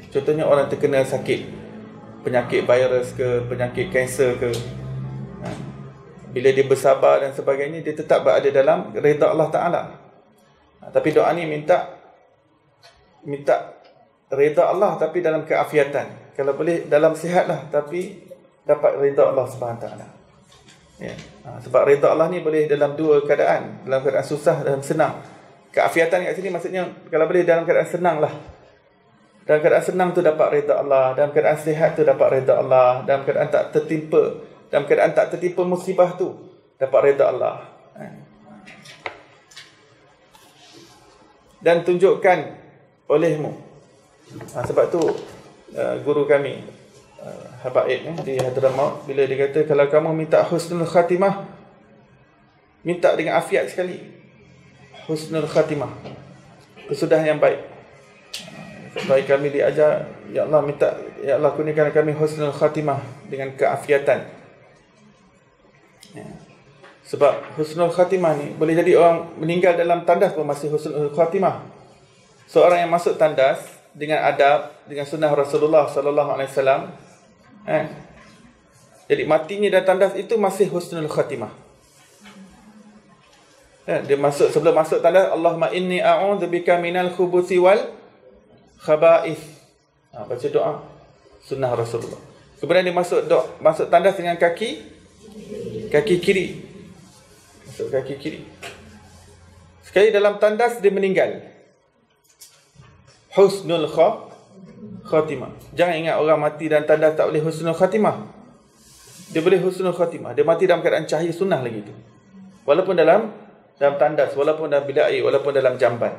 Contohnya orang terkena sakit, penyakit virus ke, penyakit kanser ke. Bila dia bersabar dan sebagainya, dia tetap berada dalam reda Allah Ta'ala. Tapi doa ni minta reda Allah tapi dalam keafiatan. Kalau boleh dalam sihat lah, tapi dapat reda Allah Subhanahu Ta'ala. Ya. Sebab reda Allah ni boleh dalam dua keadaan, dalam keadaan susah dan senang. Keafiatan kat sini maksudnya kalau boleh dalam keadaan senang lah. Dalam keadaan senang tu dapat reda Allah, dalam keadaan sihat tu dapat reda Allah, dalam keadaan tak tertimpa musibah tu dapat reda Allah. Dan tunjukkan olehmu. Sebab tu guru kami Habaib di Hadramaut, bila dia kata kalau kamu minta husnul khatimah, minta dengan afiat sekali. Husnul khatimah, kesudahan yang baik. Baik kami diajar, ya Allah minta, ya Allah kurniakan kami husnul khatimah dengan keafiatan. Sebab husnul khatimah ni boleh jadi orang meninggal dalam tandas pun masih husnul khatimah. Seorang yang masuk tandas dengan adab, dengan sunnah Rasulullah sallallahu alaihi wasallam, jadi matinya dalam tandas itu masih husnul khatimah. Dia masuk, sebelum masuk tandas, Allahumma inni a'udzubika minal khubuthi wal khaba'ith. Baca doa sunnah Rasulullah. Kemudian dia masuk tandas dengan kaki kiri. Masuk kaki kiri. Sekali dalam tandas dia meninggal, husnul khatimah. Jangan ingat orang mati dalam tandas tak boleh husnul khatimah. Dia boleh husnul khatimah. Dia mati dalam keadaan cahaya sunnah lagi tu. Walaupun dalam tandas, walaupun dalam bilik air, walaupun dalam jamban.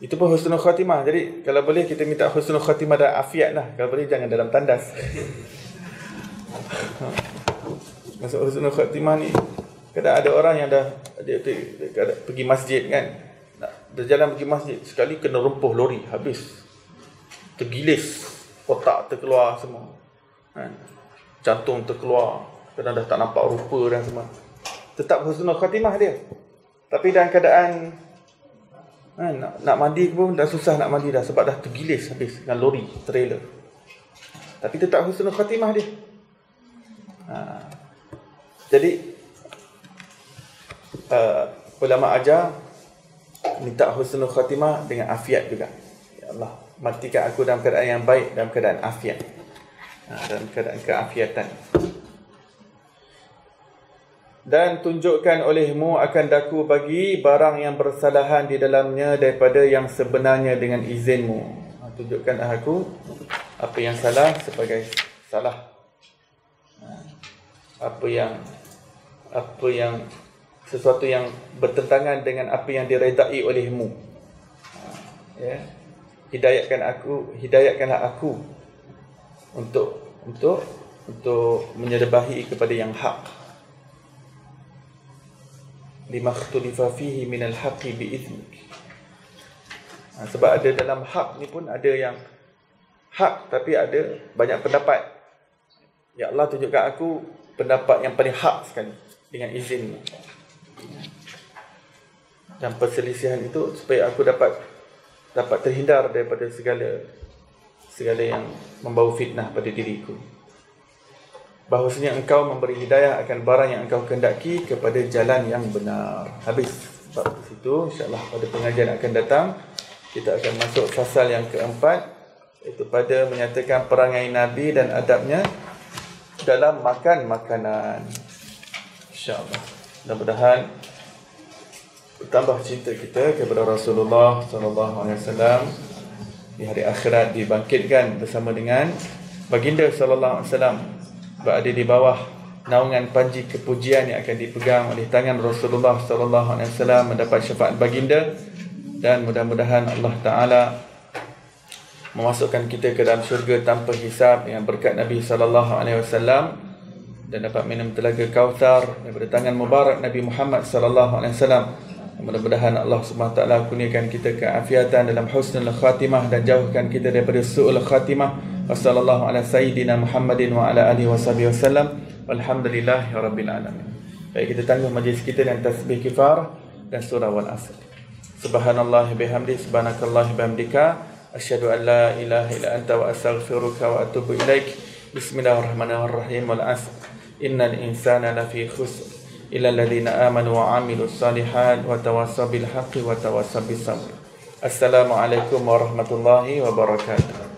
Itu pun husnul khatimah. Jadi kalau boleh kita minta husnul khatimah dan afiat lah. Kalau boleh jangan dalam tandas. Masuk husnul khatimah ni, kadang ada orang yang dah dia pergi masjid kan, nak berjalan pergi masjid, sekali kena rempuh lori, habis, tergilis, otak terkeluar semua kan? Jantung terkeluar, kadang dah tak nampak rupa dan semua. Tetap husnul khatimah dia, tapi dalam keadaan nak mandi pun dah susah nak mandi dah, sebab dah tergilis habis dengan lori, trailer. Tapi tetap husnul khatimah dia. Jadi ulama ajar minta husnul khatimah dengan afiat juga. Ya Allah, matikan aku dalam keadaan yang baik, dalam keadaan afiat, dalam keadaan keafiatan. Dan tunjukkan olehmu akan daku bagi barang yang bersalahan di dalamnya daripada yang sebenarnya dengan izinmu. Tunjukkan aku apa yang salah sebagai salah, apa yang sesuatu yang bertentangan dengan apa yang diredai olehmu. Ya, hidayatkanlah aku untuk menyedabahi kepada yang hak. Lima khtulifa fihi minal haqqi bi'iznik. Sebab ada dalam hak ni pun ada yang hak, tapi ada banyak pendapat. Ya Allah, tunjukkan aku pendapat yang paling hak sekali dengan izin. Dan perselisihan itu supaya aku dapat terhindar daripada segala yang membawa fitnah pada diriku. Bahawasanya engkau memberi hidayah akan barang yang engkau kehendaki kepada jalan yang benar. Habis bab situ, insya-Allah pada pengajian akan datang kita akan masuk fasal yang keempat, iaitu pada menyatakan perangai Nabi dan adabnya dalam makan makanan. InsyaAllah, mudah-mudahan bertambah cinta kita kepada Rasulullah SAW. Di hari akhirat dibangkitkan bersama dengan baginda SAW, berada di bawah naungan panji kepujian yang akan dipegang oleh tangan Rasulullah SAW, mendapat syafaat baginda. Dan mudah-mudahan Allah Ta'ala memasukkan kita ke dalam syurga tanpa hisab dengan berkat Nabi SAW, dan dapat minum telaga Kautsar daripada tangan mubarak Nabi Muhammad SAW. Mudah-mudahan Allah Subhanahu Wa Taala kurniakan kita keafiatan dalam husnul khatimah dan jauhkan kita daripada su'ul khatimah. Wassallallahu ala sayyidina Muhammadin wa ala alihi wasallam. Walhamdulillahirabbil alamin. Baik, kita tangguh majlis kita dan tasbih kifar dan surah wal asr. Subhanallahi bihamdi, subhanakallahi bihamdika, asyhadu an la ilaha illa anta wa astaghfiruka wa atubu ilaik. Bismillahirrahmanirrahim. Wal asr. Innal insana lafi khusr illa alladhina amanu wa amilus salihat wa tawassaw bil haqqi wa tawassaw bis sabr. Assalamualaikum warahmatullahi wabarakatuh.